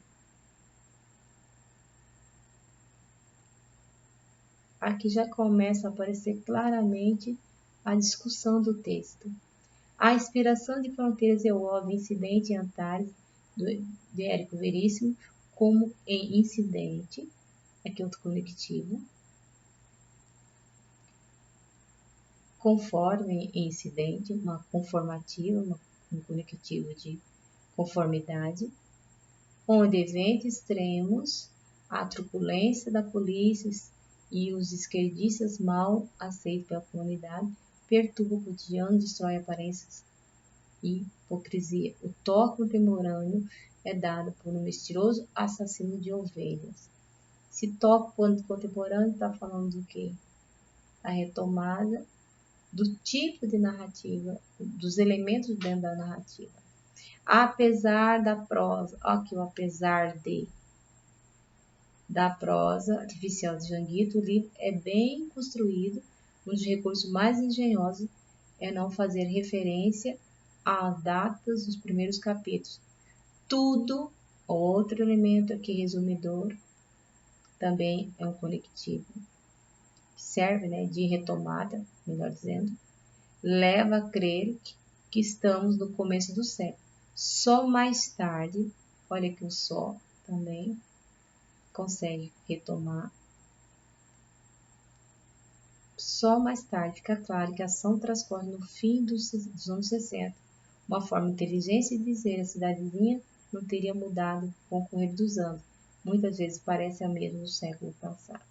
Aqui já começa a aparecer claramente a discussão do texto. A inspiração de Fronteiras é o óbvio incidente em Antares, de Érico Veríssimo, como em incidente, aqui é outro conectivo, conforme em incidente, uma conformativa, um conectivo de conformidade, onde eventos extremos, a truculência da polícia e os esquerdistas mal aceitos pela comunidade, perturba o cotidiano, destrói aparências e hipocrisia. O toque contemporâneo é dado por um mentiroso assassino de ovelhas. Se toque contemporâneo está falando do quê? A retomada do tipo de narrativa, dos elementos dentro da narrativa. Apesar da prosa, aqui o apesar de da prosa artificial de Janguito, o livro é bem construído. Um dos recursos mais engenhosos é não fazer referência às datas dos primeiros capítulos. Tudo, outro elemento aqui resumidor, também é um conectivo, que serve de retomada, melhor dizendo, leva a crer que estamos no começo do século. Só mais tarde, olha aqui o só também, consegue retomar. Só mais tarde fica claro que a ação transcorre no fim dos anos 60. Uma forma inteligente de dizer a cidadezinha não teria mudado com o correr dos anos. Muitas vezes parece a mesma do século passado.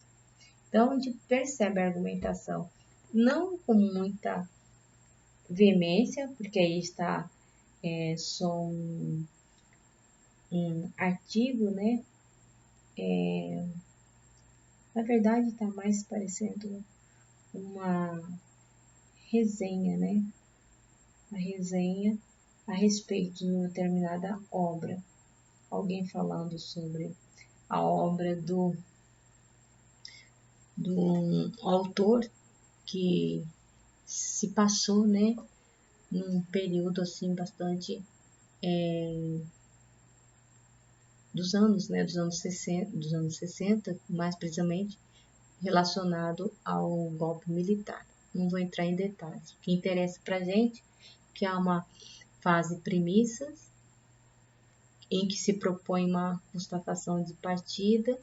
Então, a gente percebe a argumentação, não com muita veemência, porque aí está só um artigo, na verdade, está mais parecendo uma resenha, a resenha a respeito de uma determinada obra. alguém falando sobre a obra do autor que se passou, né, num período assim bastante dos anos 60, mais precisamente relacionado ao golpe militar. Não vou entrar em detalhes. O que interessa para a gente que há uma fase premissas em que se propõe uma constatação de partida,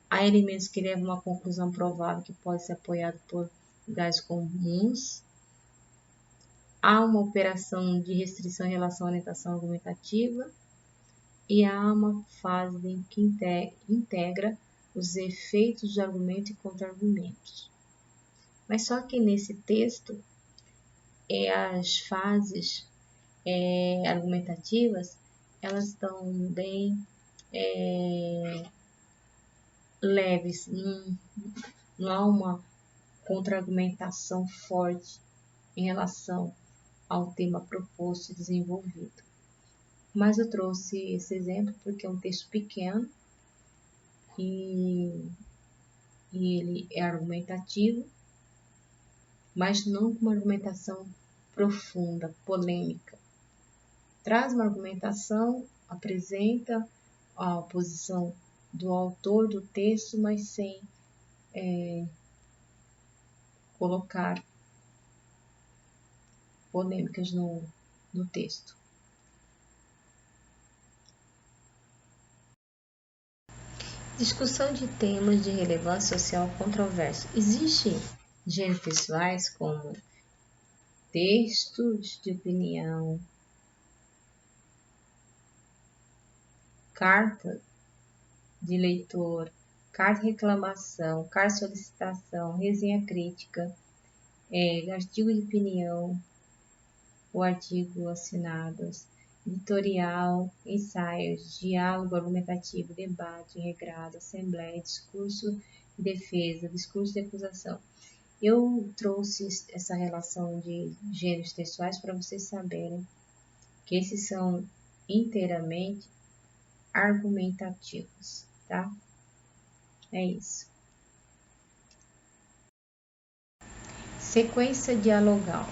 há elementos que levam a uma conclusão provável que pode ser apoiado por lugares comuns, há uma operação de restrição em relação à orientação argumentativa e há uma fase em que integra os efeitos de argumento e contra-argumentos. Mas só que nesse texto, as fases argumentativas, elas estão bem leves, não há uma contra-argumentação forte em relação ao tema proposto e desenvolvido. Mas eu trouxe esse exemplo porque é um texto pequeno e ele é argumentativo, mas não com uma argumentação profunda, polêmica. Traz uma argumentação, apresenta a posição do autor do texto, mas sem colocar polêmicas no texto. Discussão de temas de relevância social controversa. Existem gêneros textuais como textos de opinião, carta de leitor, carta de reclamação, carta de solicitação, resenha crítica, artigo de opinião, ou artigo assinados, editorial, ensaios, diálogo argumentativo, debate regrado, assembleia, discurso de defesa, discurso de acusação. Eu trouxe essa relação de gêneros textuais para vocês saberem que esses são inteiramente argumentativos, tá? É isso. Sequência dialogal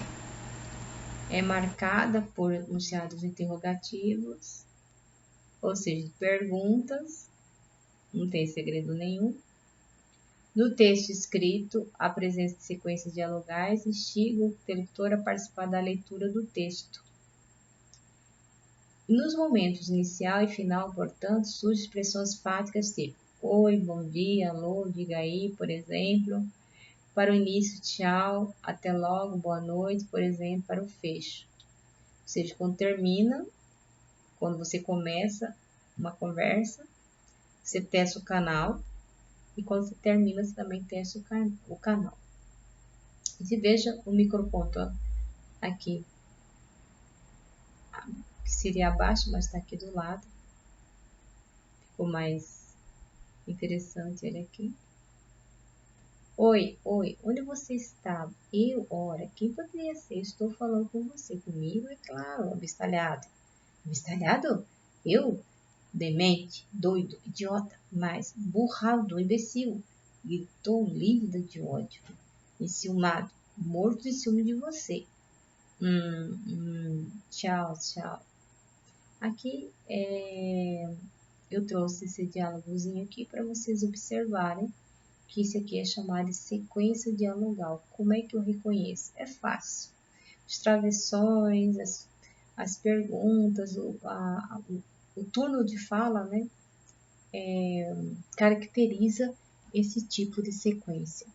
é marcada por enunciados interrogativos, ou seja, perguntas, não tem segredo nenhum. No texto escrito, a presença de sequências dialogais instiga o leitor a participar da leitura do texto. Nos momentos inicial e final, portanto, surgem expressões fáticas tipo oi, bom dia, alô, diga aí, por exemplo. Para o início, tchau, até logo, boa noite, por exemplo, para o fecho. Ou seja, quando você começa uma conversa, você testa o canal e quando você termina, você também testa o canal. E se veja o microponto aqui, que seria abaixo, mas está aqui do lado. Ficou mais interessante ele aqui. Oi, onde você está? Eu, ora, quem poderia ser? Estou falando com você. Comigo, é claro, abestalhado. Abestalhado? Eu? Demente, doido, idiota, mas burrado, imbecil. Gritou lívida de ódio, enciumado, morto de ciúme de você. Tchau. Aqui eu trouxe esse diálogozinho aqui para vocês observarem que isso aqui é chamado de sequência dialogal. Como é que eu reconheço? É fácil. As travessões, as perguntas, o turno de fala, né, caracteriza esse tipo de sequência.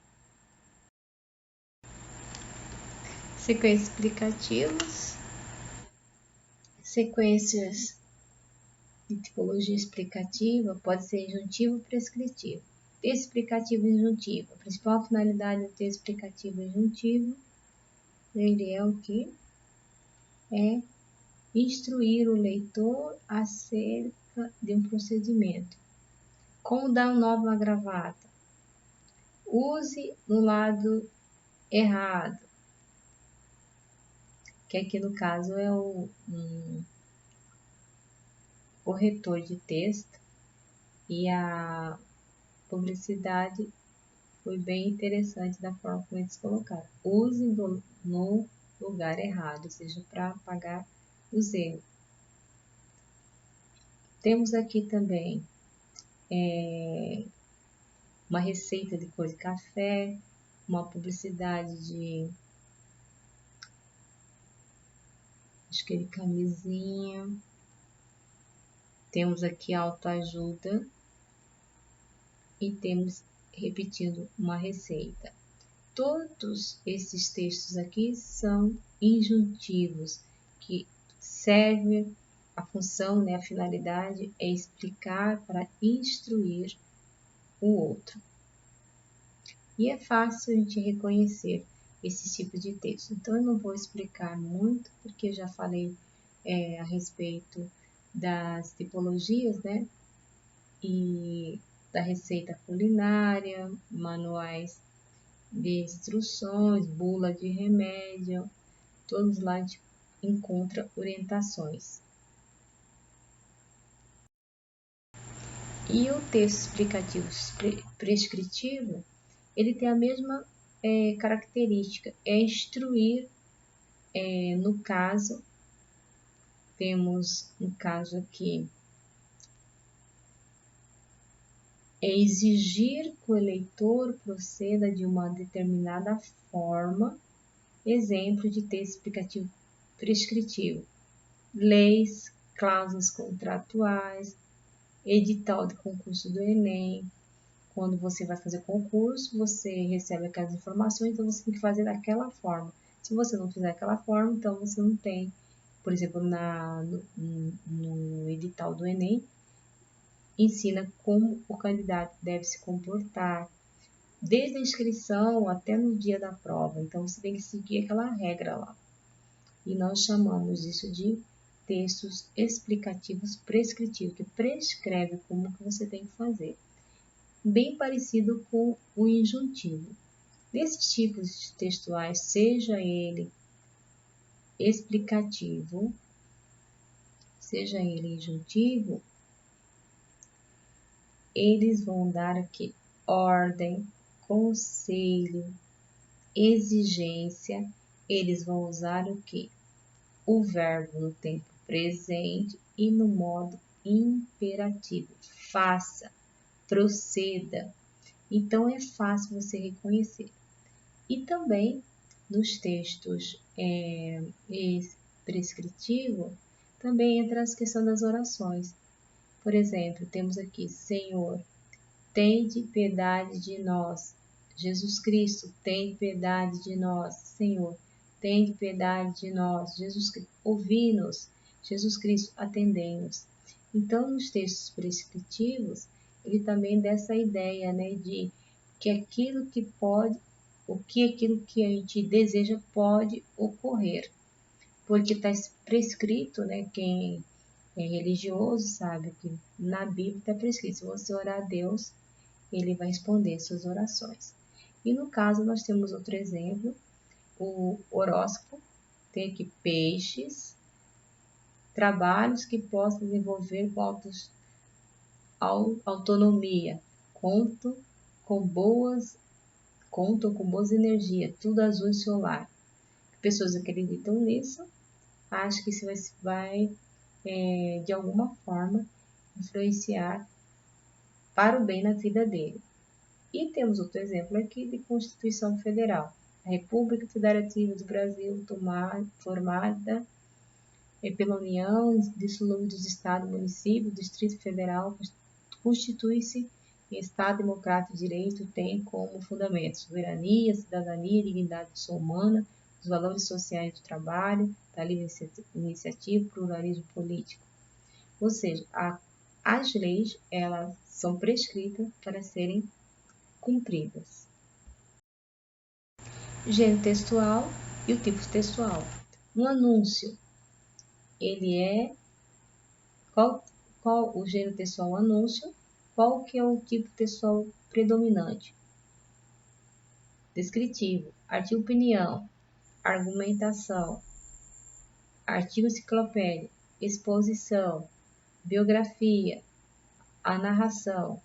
Sequências explicativas, sequências de tipologia explicativa, pode ser injuntivo ou prescritivo. Texto explicativo e injuntivo. A principal finalidade do texto explicativo e injuntivo, ele é o que? É instruir o leitor acerca de um procedimento. Como dar um nó na gravata? Use no lado errado, que aqui no caso é corretor de texto e a publicidade foi bem interessante da forma como eles colocaram. Use no lugar errado, ou seja, para apagar os erros. Temos aqui também uma receita de cor de café, uma publicidade de, acho que é de camisinha. Temos aqui autoajuda e temos repetindo uma receita. Todos esses textos aqui são injuntivos, que servem a função, né, a finalidade é explicar para instruir o outro. E é fácil a gente reconhecer esse tipo de texto. Então, eu não vou explicar muito, porque eu já falei a respeito das tipologias, né? E da receita culinária, manuais de instruções, bula de remédio, todos lá a gente encontra orientações. E o texto explicativo prescritivo, ele tem a mesma característica, é instruir, no caso, temos um caso aqui, é exigir que o eleitor proceda de uma determinada forma, exemplo de texto explicativo prescritivo, leis, cláusulas contratuais, edital de concurso do Enem. Quando você vai fazer concurso, você recebe aquelas informações, então você tem que fazer daquela forma. Se você não fizer daquela forma, então você não tem, por exemplo, no edital do Enem, ensina como o candidato deve se comportar, desde a inscrição até no dia da prova. Então você tem que seguir aquela regra lá. E nós chamamos isso de textos explicativos prescritivos, que prescreve como que você tem que fazer. Bem parecido com o injuntivo. Desses tipos textuais, seja ele explicativo, seja ele injuntivo, eles vão dar aqui ordem, conselho, exigência, eles vão usar o que? O verbo no tempo presente e no modo imperativo. Faça, proceda. Então é fácil você reconhecer. E também nos textos prescritivos, também entra as questões das orações. Por exemplo, temos aqui, Senhor, tende piedade de nós. Jesus Cristo, tende piedade de nós. Senhor, tende piedade de nós. Jesus Cristo, ouvi-nos. Jesus Cristo, atendei-nos. Então, nos textos prescritivos, ele também dá essa ideia, né, de que aquilo que pode, aquilo que a gente deseja pode ocorrer, porque está prescrito, né, quem é religioso sabe que na Bíblia está prescrito, se você orar a Deus, ele vai responder suas orações. E no caso, nós temos outro exemplo, o horóscopo, tem aqui peixes, trabalhos que possam desenvolver com autonomia, contam com boas energias, tudo azul e solar. Pessoas acreditam nisso, acham que isso vai de alguma forma, influenciar para o bem na vida dele. E temos outro exemplo aqui de Constituição Federal. A República Federativa do Brasil, formada pela União, dissolui dos Estados, municípios, Distrito Federal, constitui-se em Estado democrático de direito, tem como fundamento soberania, cidadania, dignidade humana, os valores sociais do trabalho, da livre iniciativa, pluralismo político. Ou seja, as leis elas são prescritas para serem cumpridas. Gênero textual e o tipo textual. Um anúncio, ele é qual o gênero textual anúncio, qual que é o tipo textual predominante? Descritivo, artigo opinião, argumentação, artigo enciclopédia, exposição, biografia, a narração,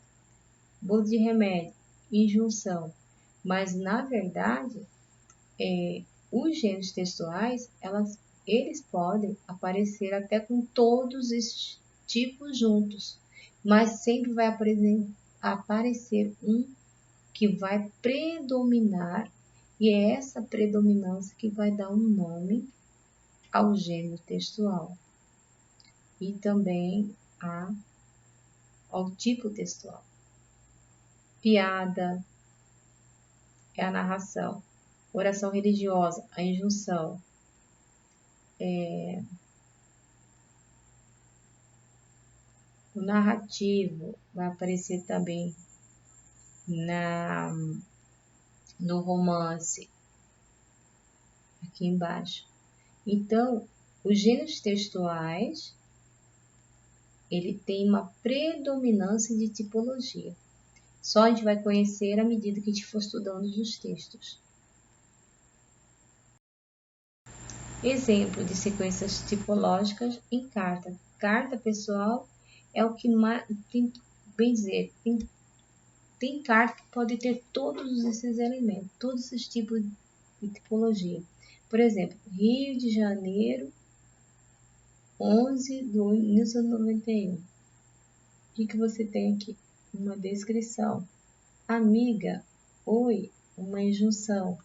bolo de remédio, injunção. Mas, na verdade, os gêneros textuais, eles podem aparecer até com todos esses tipos juntos, mas sempre vai aparecer um que vai predominar, e é essa predominância que vai dar um nome ao gênero textual e também ao tipo textual. Piada é a narração, oração religiosa, a injunção, o narrativo vai aparecer também no romance, aqui embaixo. Então, os gêneros textuais, ele tem uma predominância de tipologia. Só a gente vai conhecer à medida que a gente for estudando os textos. Exemplo de sequências tipológicas em carta. Carta, pessoal, é o que mais tem, bem dizer, tem carta que pode ter todos esses elementos, todos esses tipos de tipologia. Por exemplo, Rio de Janeiro, 11 de 1991. O que você tem aqui? Uma descrição. Amiga, oi, uma injunção.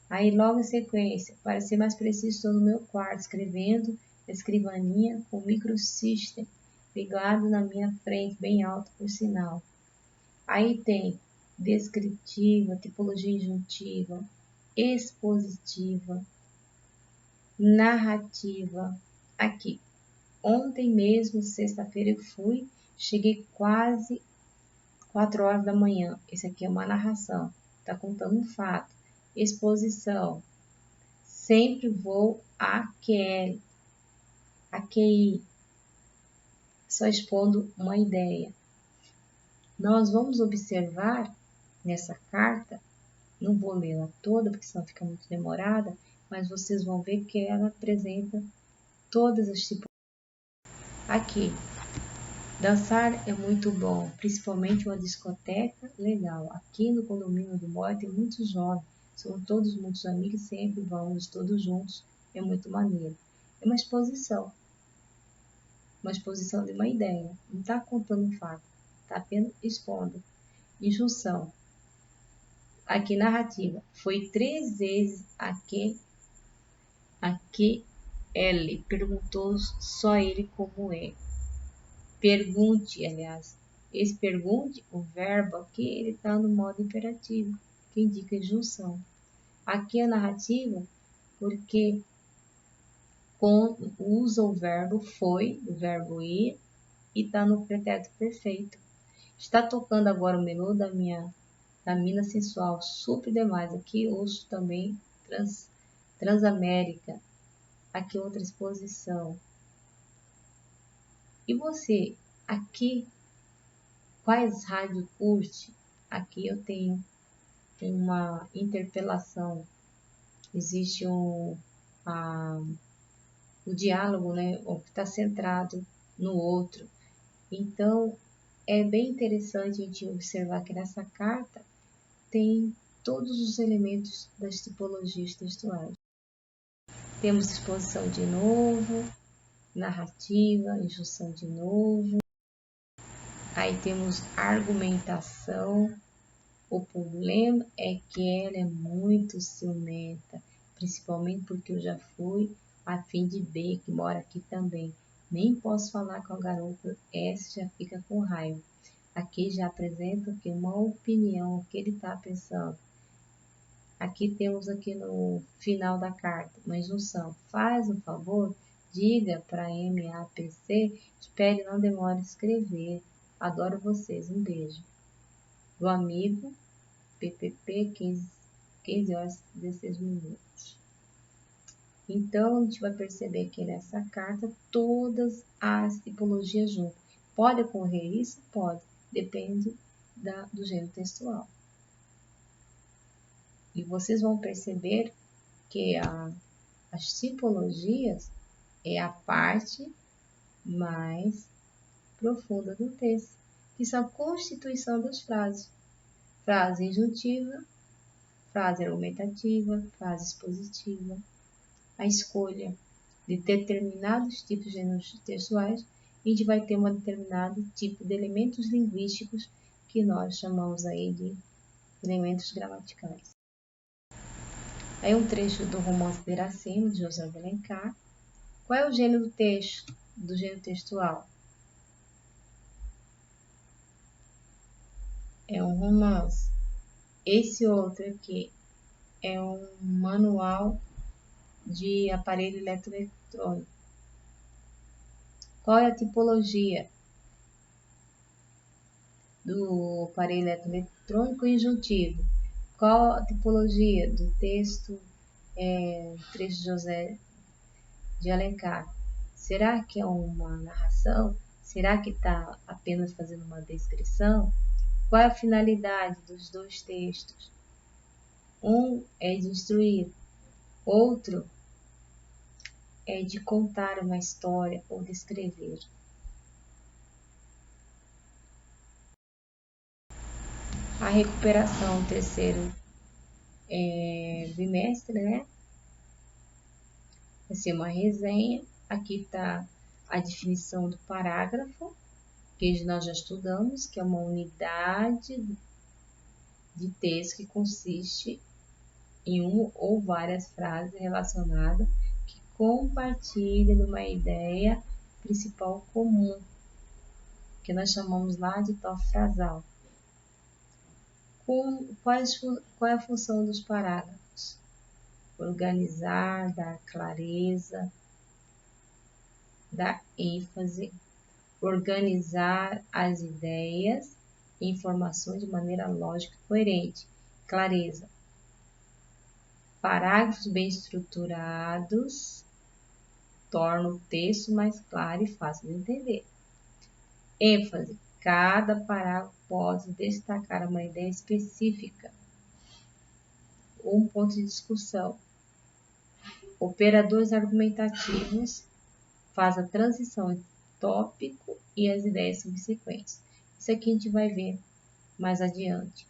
Aí logo em sequência, para ser mais preciso, estou no meu quarto escrevendo na escrivaninha com o microsystem ligado na minha frente, bem alto por sinal. Aí tem descritiva, tipologia injuntiva, expositiva, narrativa. Aqui, ontem mesmo, sexta-feira, eu cheguei quase 4 horas da manhã. Esse aqui é uma narração, está contando um fato. Exposição, sempre vou àquele, AQI, só expondo uma ideia. Nós vamos observar nessa carta, não vou lê-la toda, porque senão fica muito demorada, mas vocês vão ver que ela apresenta todas as tipos. Aqui, dançar é muito bom, principalmente uma discoteca legal. Aqui no condomínio do Moi tem muitos jovens, são todos muitos amigos, sempre vamos todos juntos, é muito maneiro. É uma exposição de uma ideia, não está contando um fato, está apenas expondo. Injunção. Aqui, narrativa. Foi 3 vezes ele perguntou só ele como é. Pergunte, aliás. Esse pergunte, o verbo aqui, ele está no modo imperativo, que indica injunção. Aqui a narrativa, porque usa o verbo foi, o verbo ir, e está no pretérito perfeito. Está tocando agora o menu da mina sensual, super demais. Aqui ouço também Transamérica. Aqui outra exposição. E você, aqui, quais rádios curte? Aqui eu tenho uma interpelação. Existe o diálogo, né? O que está centrado no outro. Então, é bem interessante a gente observar que nessa carta tem todos os elementos das tipologias textuais. Temos exposição de novo, narrativa, injunção de novo. Aí temos argumentação. O problema é que ela é muito ciumenta, principalmente porque eu já fui a fim de B, que mora aqui também. Nem posso falar com a garota, essa já fica com raiva. Aqui já apresenta que uma opinião, o que ele está pensando. Aqui temos aqui no final da carta uma injunção. Faz um favor, diga para MAPC, espere, não demore a escrever. Adoro vocês, um beijo. Do amigo PPP, 15 horas e 16 minutos. Então, a gente vai perceber que nessa carta todas as tipologias juntas. Pode ocorrer isso? Pode. Depende do gênero textual. E vocês vão perceber que as tipologias é a parte mais profunda do texto, que são a constituição das frases. Frase injuntiva, frase argumentativa, frase expositiva, a escolha de determinados tipos de gêneros textuais, a gente vai ter um determinado tipo de elementos linguísticos que nós chamamos aí de elementos gramaticais. Aí um trecho do romance de Iracema, de José de Alencar. Qual é o gênero do texto, do gênero textual? É um romance. Esse outro aqui é um manual de aparelho eletroeletrônico. Qual é a tipologia do aparelho eletroeletrônico injuntivo? Qual a tipologia do texto trecho de José de Alencar? Será que é uma narração? Será que está apenas fazendo uma descrição? Qual é a finalidade dos dois textos? Um é de instruir, outro é de contar uma história ou descrever. A recuperação, terceiro bimestre, né? Vai ser uma resenha. Aqui está a definição do parágrafo, que nós já estudamos, que é uma unidade de texto que consiste em uma ou várias frases relacionadas que compartilham de uma ideia principal comum, que nós chamamos lá de tó frasal. Qual é a função dos parágrafos? Organizar, dar clareza, dar ênfase, organizar as ideias e informações de maneira lógica e coerente. Clareza. Parágrafos bem estruturados tornam o texto mais claro e fácil de entender. ênfase. Cada parágrafo pode destacar uma ideia específica ou um ponto de discussão. Operadores argumentativos faz a transição entre o tópico e as ideias subsequentes. Isso aqui a gente vai ver mais adiante.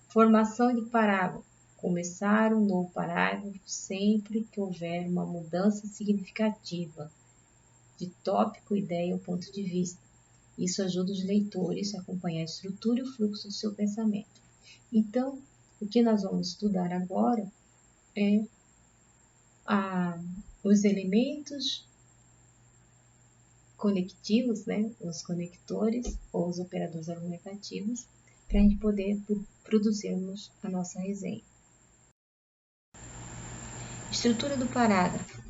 Formação de parágrafo. Começar um novo parágrafo sempre que houver uma mudança significativa de tópico, ideia ou ponto de vista. Isso ajuda os leitores a acompanhar a estrutura e o fluxo do seu pensamento. Então, o que nós vamos estudar agora é os elementos conectivos, né? Os conectores ou os operadores argumentativos, para a gente poder produzirmos a nossa resenha. Estrutura do parágrafo.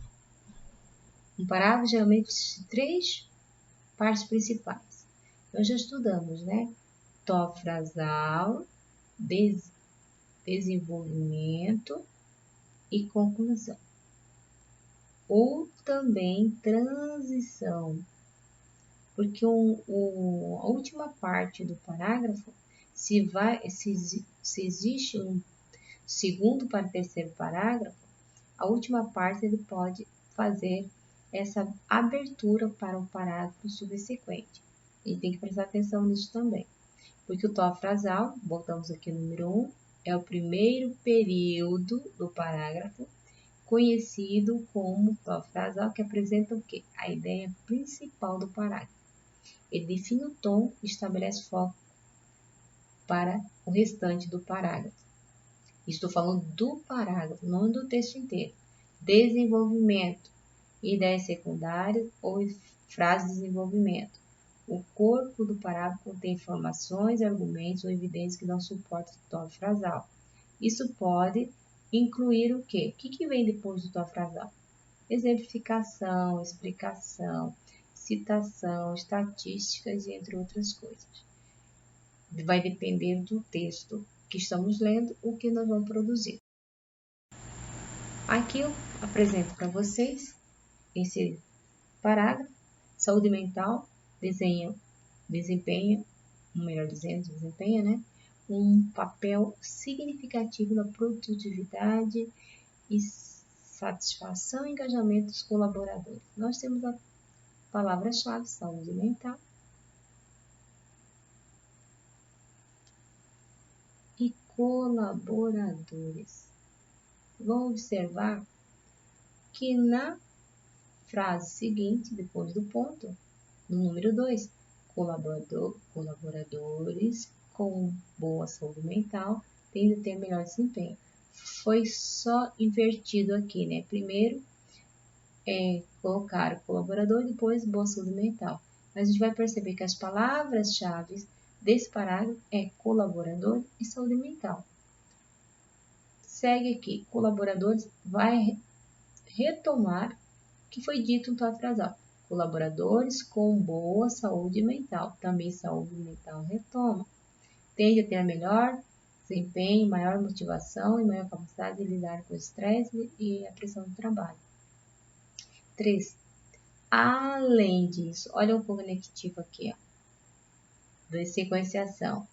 Um parágrafo geralmente tem 3 partes principais. Nós já estudamos, né? Tó frasal, desenvolvimento e conclusão. Ou também transição, porque a última parte do parágrafo, se existe um segundo para terceiro parágrafo, a última parte ele pode fazer essa abertura para o parágrafo subsequente. E tem que prestar atenção nisso também. Porque o tó frasal, voltamos aqui no número 1, é o primeiro período do parágrafo, conhecido como tó frasal, que apresenta o quê? A ideia principal do parágrafo. Ele define o tom e estabelece foco para o restante do parágrafo. Estou falando do parágrafo, não do texto inteiro. Desenvolvimento, ideias secundárias ou frase de desenvolvimento. O corpo do parágrafo contém informações, argumentos ou evidências que dão suporte ao tó frasal. Isso pode incluir o quê? O que vem depois do tó frasal? Exemplificação, explicação, citação, estatísticas, entre outras coisas. Vai depender do texto que estamos lendo, o que nós vamos produzir. Aqui eu apresento para vocês esse parágrafo. Saúde mental desempenha, né, um papel significativo na produtividade e satisfação e engajamento dos colaboradores. Nós temos a palavra-chave, saúde mental, colaboradores. Vão observar que na frase seguinte, depois do ponto, no número 2, colaboradores com boa saúde mental tendem a ter melhor desempenho. Foi só invertido aqui, né? Primeiro colocar o colaborador, depois boa saúde mental. Mas a gente vai perceber que as palavras-chave desse parágrafo é colaborador e saúde mental. Segue aqui, colaboradores vai retomar o que foi dito no tópico frasal. Colaboradores com boa saúde mental. Também saúde mental retoma. Tende a ter melhor desempenho, maior motivação e maior capacidade de lidar com o estresse e a pressão do trabalho. 3. Além disso, olha o conectivo aqui, ó, da sequenciação.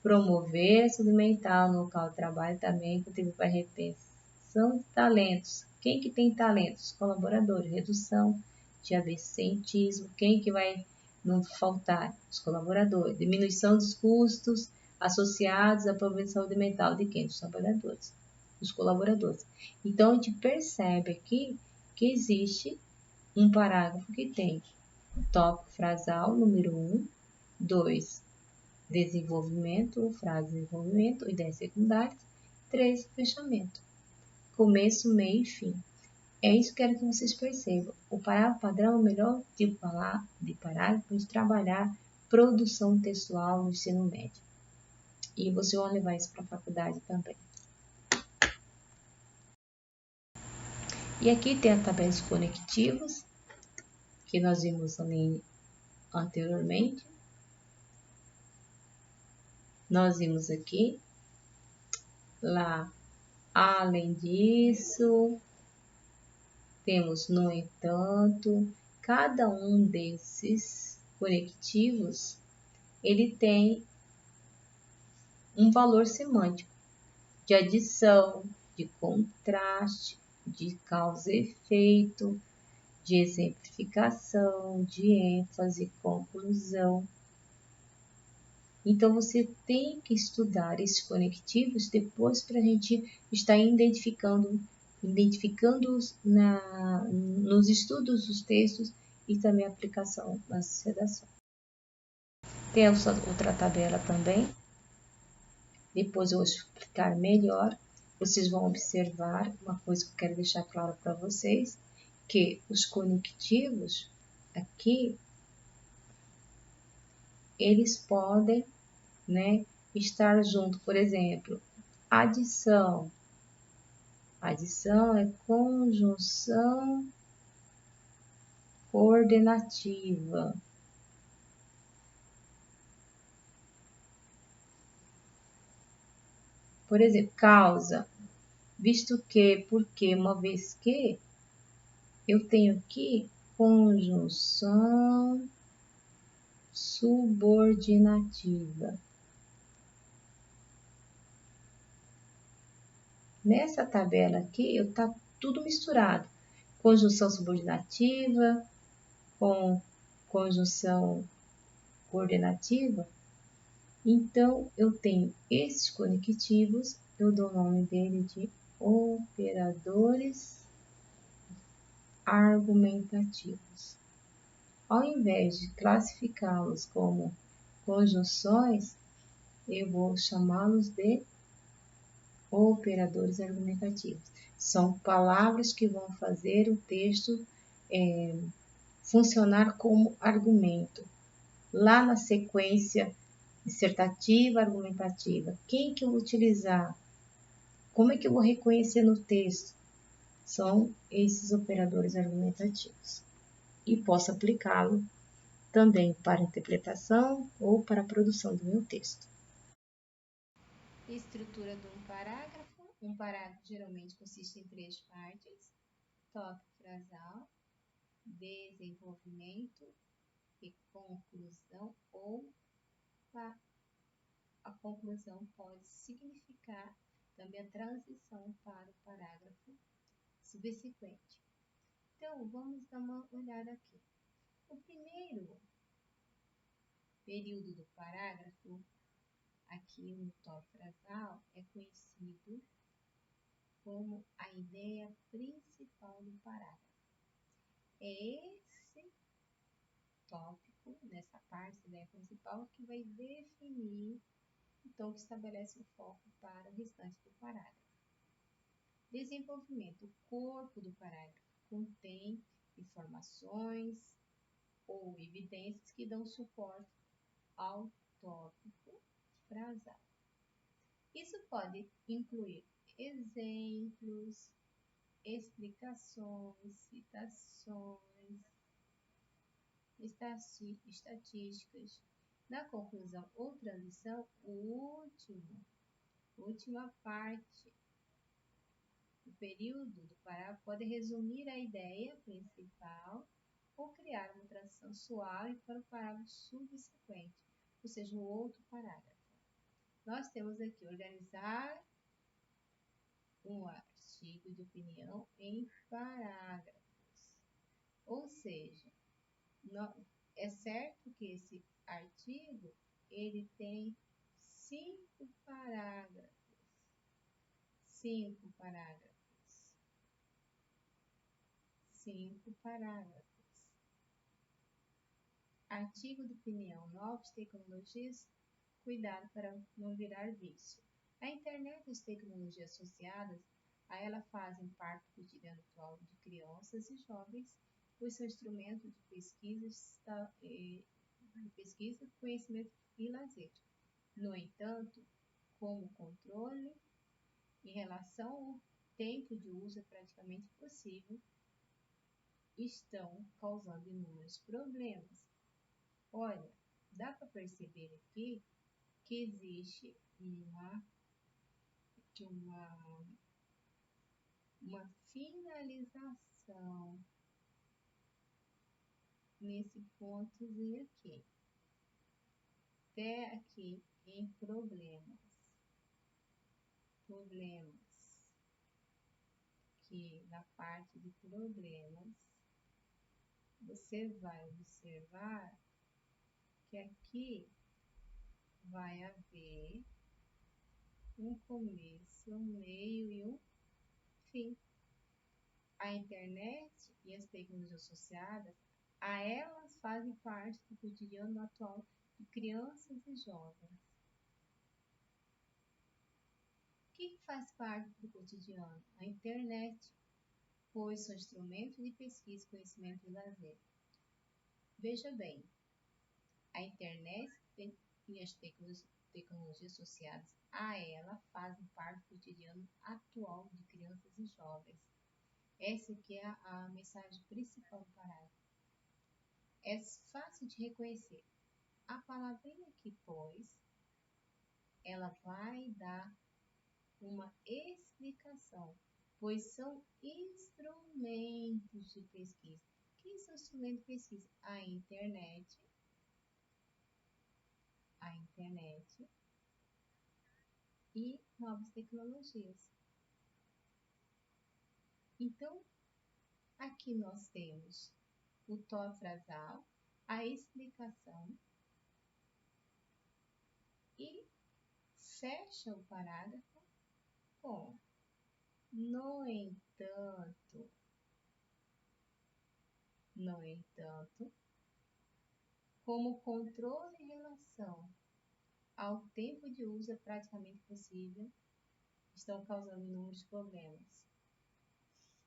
Promover a saúde mental no local de trabalho também contribui para a retenção de talentos. Quem que tem talentos? Colaboradores. Redução de absenteísmo. Quem que vai não faltar? Os colaboradores. Diminuição dos custos associados à promoção de saúde mental de quem? Dos trabalhadores. Dos colaboradores. Então, a gente percebe aqui que existe um parágrafo que tem tópico frasal número 1, 2, desenvolvimento, frase de desenvolvimento, ideias secundárias, 3, fechamento. Começo, meio e fim. É isso que eu quero que vocês percebam. O parágrafo padrão é o melhor tipo de parágrafo de trabalhar produção textual no ensino médio. E vocês vão levar isso para a faculdade também. E aqui tem a tabela de conectivos, que nós vimos ali anteriormente. Nós vimos aqui, lá, além disso, temos, no entanto, cada um desses conectivos, ele tem um valor semântico de adição, de contraste, de causa e efeito, de exemplificação, de ênfase, conclusão. Então, você tem que estudar esses conectivos depois para a gente estar identificando-os nos estudos dos textos e também a aplicação nas redações. Tem outra tabela também, depois eu vou explicar melhor. Vocês vão observar uma coisa que eu quero deixar claro para vocês, que os conectivos aqui, eles podem, né, estar junto, por exemplo, adição. Adição é conjunção coordenativa. Por exemplo, causa, visto que, porque, uma vez que, eu tenho aqui conjunção subordinativa. Nessa tabela aqui, está tudo misturado. Conjunção subordinativa com conjunção coordenativa. Então, eu tenho esses conectivos, eu dou o nome dele de operadores argumentativos. Ao invés de classificá-los como conjunções, eu vou chamá-los de operadores argumentativos. São palavras que vão fazer o texto funcionar como argumento. Lá na sequência dissertativa, argumentativa, quem que eu vou utilizar? Como é que eu vou reconhecer no texto? São esses operadores argumentativos. E posso aplicá-lo também para interpretação ou para a produção do meu texto. Estrutura de um parágrafo. Um parágrafo geralmente consiste em 3 partes: tópico frasal, desenvolvimento e conclusão, ou a conclusão pode significar também a transição para o parágrafo subsequente. Então, vamos dar uma olhada aqui. O primeiro período do parágrafo, aqui no tópico frasal é conhecido como a ideia principal do parágrafo. É esse tópico, nessa parte da ideia principal, que vai definir o tom que estabelece o foco para o restante do parágrafo. Desenvolvimento. O corpo do parágrafo contém informações ou evidências que dão suporte ao tópico frasal. Isso pode incluir exemplos, explicações, citações, estatísticas. Na conclusão ou transição, última parte do período do parágrafo pode resumir a ideia principal ou criar uma transição suave para o parágrafo subsequente, ou seja, o outro parágrafo. Nós temos aqui organizar um artigo de opinião em parágrafos, ou seja, é certo que esse artigo ele tem 5 parágrafos. 5 parágrafos. 5 parágrafos. Artigo de opinião, novas tecnologias, cuidado para não virar vício. A internet e as tecnologias associadas a ela fazem parte do cotidiano atual de crianças e jovens, pois são instrumentos de pesquisa, conhecimento e lazer. No entanto, como controle em relação ao tempo de uso é praticamente impossível, estão causando inúmeros problemas. Olha, dá para perceber aqui que existe uma finalização nesse pontozinho aqui. Até aqui em problemas. Que na parte de problemas, você vai observar que aqui vai haver um começo, um meio e um fim. A internet e as tecnologias associadas a elas fazem parte do cotidiano atual de crianças e jovens. O que faz parte do cotidiano? A internet, pois são instrumentos de pesquisa, conhecimento e lazer. Veja bem, a internet e as tecnologias associadas a ela fazem parte do cotidiano atual de crianças e jovens. Essa aqui é a mensagem principal do parágrafo. É fácil de reconhecer. A palavrinha aqui, pois, ela vai dar uma explicação, pois são instrumentos de pesquisa. O que são instrumentos de pesquisa? A internet e novas tecnologias. Então, aqui nós temos o tom frasal, a explicação e fecha o parágrafo com no entanto, como controle em relação ao tempo de uso é praticamente possível, estão causando inúmeros problemas.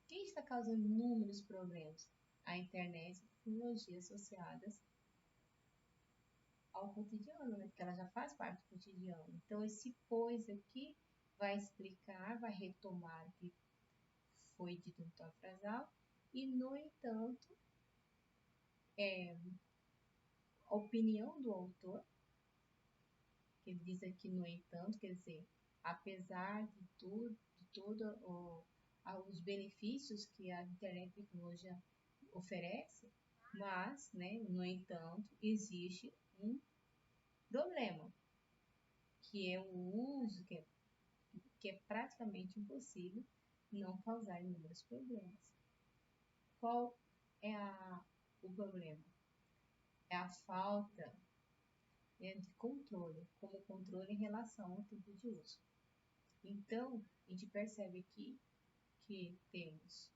Quem está causando inúmeros problemas? A internet e tecnologias associadas ao cotidiano, né? Porque ela já faz parte do cotidiano. Então, esse pois aqui vai explicar, vai retomar o que foi dito no tom frasal e, no entanto, a opinião do autor, que ele diz aqui, no entanto, quer dizer, apesar de tudo, os benefícios que a internet e a tecnologia oferece, mas, né, no entanto, existe um problema, que é o uso, que é praticamente impossível não causar inúmeros problemas. Qual é o problema? É a falta de controle, como controle em relação ao tipo de uso. Então, a gente percebe aqui que temos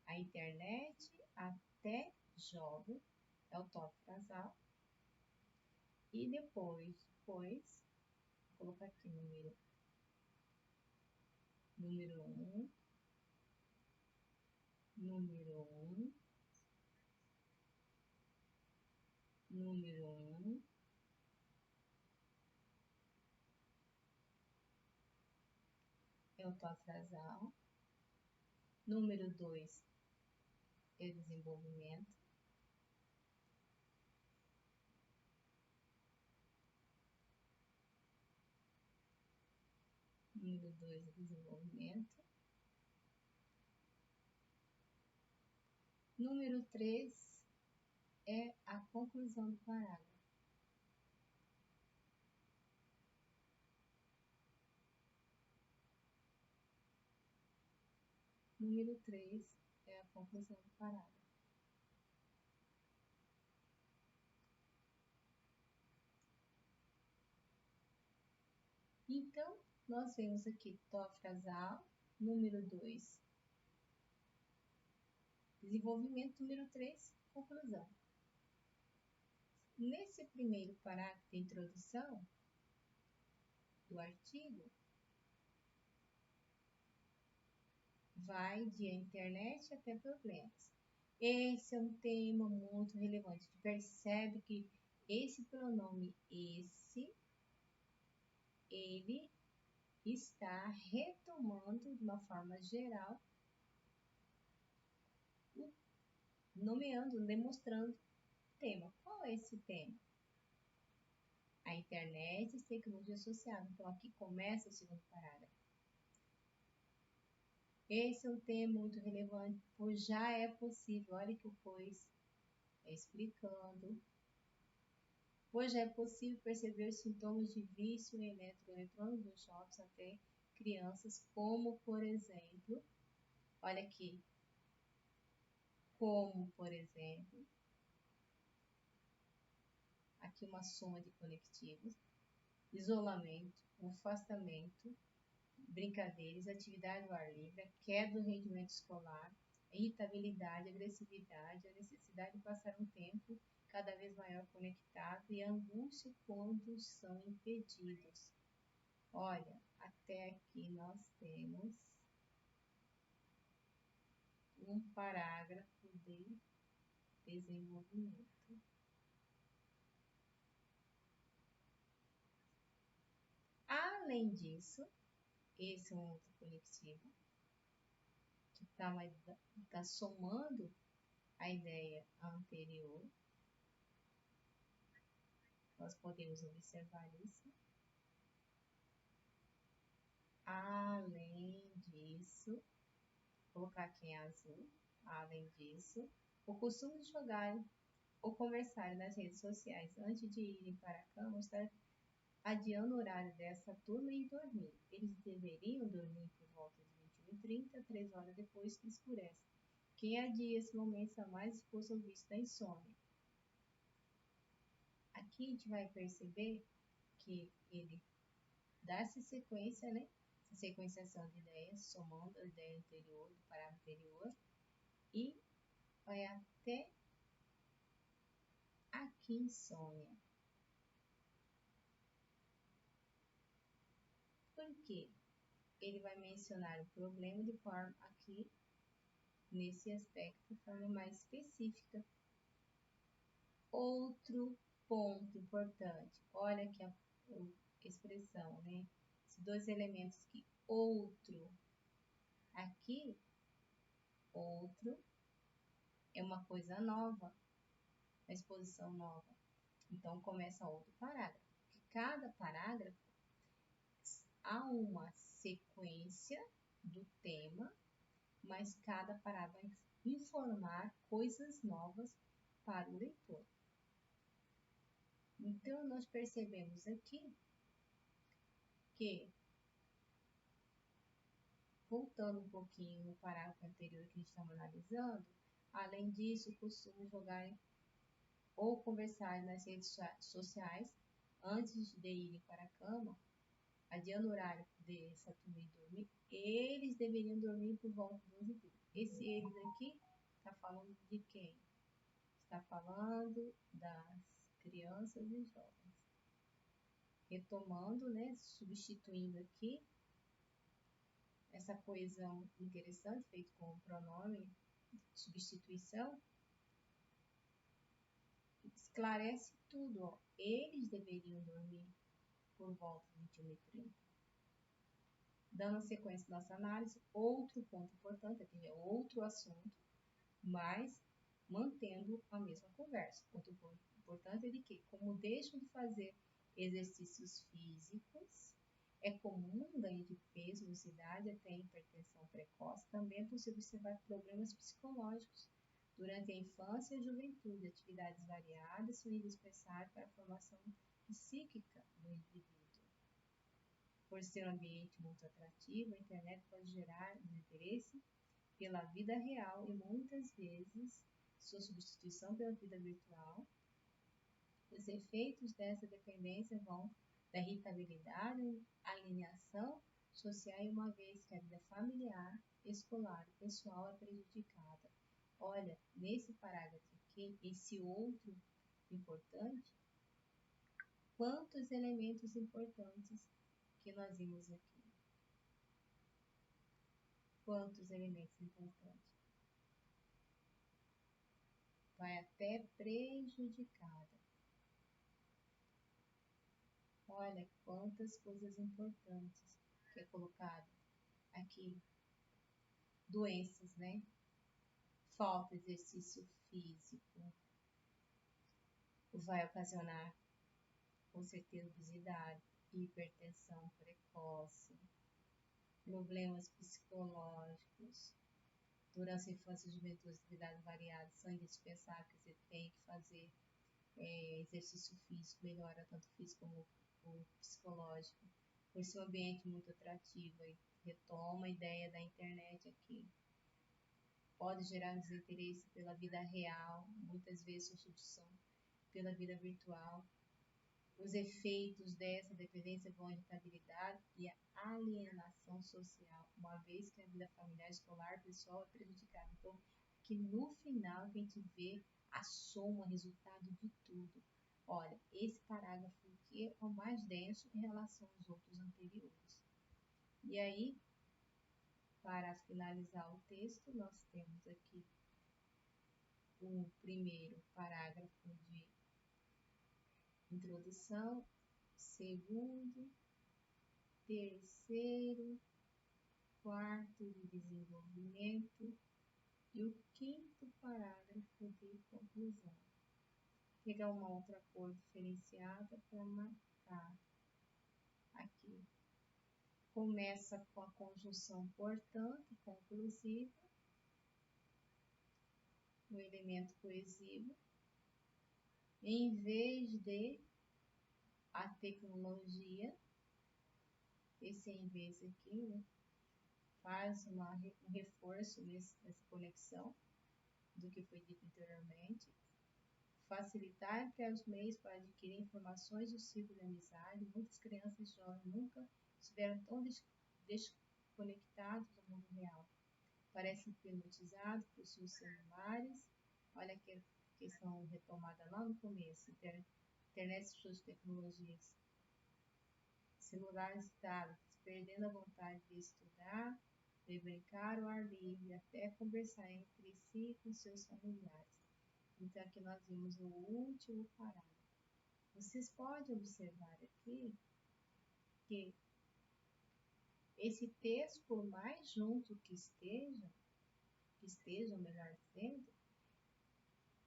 a internet até jovem, é o tópico frasal, e depois, vou colocar aqui número 1, número 1, número 1, é o tópico frasal, número 2 é o desenvolvimento, número 2 é desenvolvimento, número 3 é a conclusão do parágrafo. Número 3 é a conclusão do parágrafo. Então, nós vemos aqui tópico frasal, número 2, desenvolvimento, número 3, conclusão. Nesse primeiro parágrafo de introdução do artigo, vai de internet até problemas. Esse é um tema muito relevante. A gente percebe que esse pronome esse, ele está retomando de uma forma geral, nomeando, demonstrando o tema. Qual é esse tema? A internet e tecnologia associada. Então, aqui começa o segundo parágrafo. Esse é um tema muito relevante, pois já é possível, olha que o pois é explicando, pois já é possível perceber sintomas de vício em eletrônico dos jovens até crianças, como, por exemplo, olha aqui, como, por exemplo, aqui uma soma de conectivos, isolamento, afastamento, brincadeiras, atividade ao ar livre, queda do rendimento escolar, irritabilidade, agressividade, a necessidade de passar um tempo cada vez maior conectado e a angústia quando são impedidos. Olha, até aqui nós temos um parágrafo de desenvolvimento. Além disso, esse é um outro conectivo que está somando a ideia anterior. Nós podemos observar isso. Além disso, vou colocar aqui em azul. Além disso, o costume de jogar ou conversar nas redes sociais antes de irem para a cama está adiando o horário dessa turma e dormir. Eles deveriam dormir por volta de 21h30, 3 horas depois que escurece. Quem adia esse momento está mais exposto ao vício da insônia. Aqui a gente vai perceber que ele dá essa sequência, né? Essa sequenciação de ideias, somando a ideia anterior, do parágrafo anterior, e vai até aqui insônia. Por quê? Ele vai mencionar o problema de forma aqui, nesse aspecto, de forma mais específica. Outro ponto importante, olha aqui a expressão, né? Esses dois elementos aqui, outro. Aqui, outro é uma coisa nova, uma exposição nova. Então, começa outro parágrafo. Porque cada parágrafo há uma sequência do tema, mas cada parágrafo vai informar coisas novas para o leitor. Então, nós percebemos aqui que, voltando um pouquinho no parágrafo anterior que a gente estava analisando, além disso, costumo jogar ou conversar nas redes sociais antes de irem para a cama, adiando o horário dessa turma ir dormir, eles deveriam dormir por volta de 11h30. Esse eles aqui está falando de quem? Está falando das crianças e jovens. Retomando, né, substituindo aqui essa coesão interessante feita com o pronome de substituição, esclarece tudo. Ó. Eles deveriam dormir por volta de 21h30. Dando sequência à nossa análise, outro ponto importante, aqui é outro assunto, mas mantendo a mesma conversa. Outro ponto importante é de que, como deixam de fazer exercícios físicos, é comum ganho de peso, obesidade, até hipertensão precoce. Também é possível observar problemas psicológicos durante a infância e a juventude. Atividades variadas são indispensáveis para a formação psíquica do indivíduo. Por ser um ambiente muito atrativo, a internet pode gerar desinteresse pela vida real e muitas vezes sua substituição pela vida virtual. Os efeitos dessa dependência vão da irritabilidade, alienação social, uma vez que a vida familiar, escolar e pessoal é prejudicada. Olha, nesse parágrafo aqui, esse outro importante, quantos elementos importantes que nós vimos aqui. Quantos elementos importantes? Vai até prejudicada. Olha quantas coisas importantes que é colocado aqui. Doenças, né? Falta de exercício físico vai ocasionar, com certeza, obesidade, hipertensão precoce, problemas psicológicos. Durante a infância e juventude, atividades variadas são indispensáveis. Você tem que fazer exercício físico, melhora tanto o físico como o psicológico. Por ser um ambiente muito atrativo, e retoma a ideia da internet aqui. Pode gerar desinteresse pela vida real, muitas vezes substituição pela vida virtual. Os efeitos dessa dependência vão à irritabilidade e à alienação social, uma vez que a vida familiar, escolar, pessoal é prejudicada. Então, que no final a gente vê a soma, o resultado de tudo. Olha, esse parágrafo aqui é o mais denso em relação aos outros anteriores. E aí, para finalizar o texto, nós temos aqui o primeiro parágrafo de introdução, segundo, terceiro, quarto de desenvolvimento e o quinto parágrafo de conclusão. Pegar uma outra cor diferenciada para marcar aqui. Começa com a conjunção portanto, conclusiva, o elemento coesivo, em vez de a tecnologia, esse em vez aqui, né, faz um reforço nessa conexão do que foi dito anteriormente. Facilitar e criar os meios para adquirir informações do ciclo de amizade. Muitas crianças e jovens nunca estiveram tão desconectados do mundo real. Parecem hipnotizados por seus celulares. Olha que questão retomada lá no começo. Internet e suas tecnologias. Celulares táblets, perdendo a vontade de estudar, de brincar ao ar livre, até conversar entre si com seus familiares. Então, aqui nós vimos o último parágrafo. Vocês podem observar aqui que esse texto, por mais junto que esteja, melhor dizendo,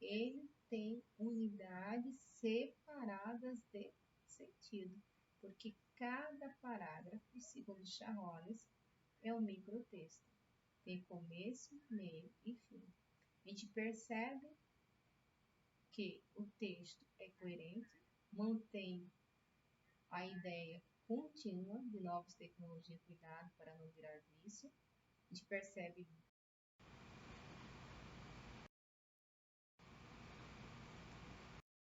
ele tem unidades separadas de sentido, porque cada parágrafo, segundo Charrones, é um microtexto. Tem começo, meio e fim. A gente percebe que o texto é coerente, mantém a ideia contínua de novas tecnologias, cuidado para não virar vício. A gente percebe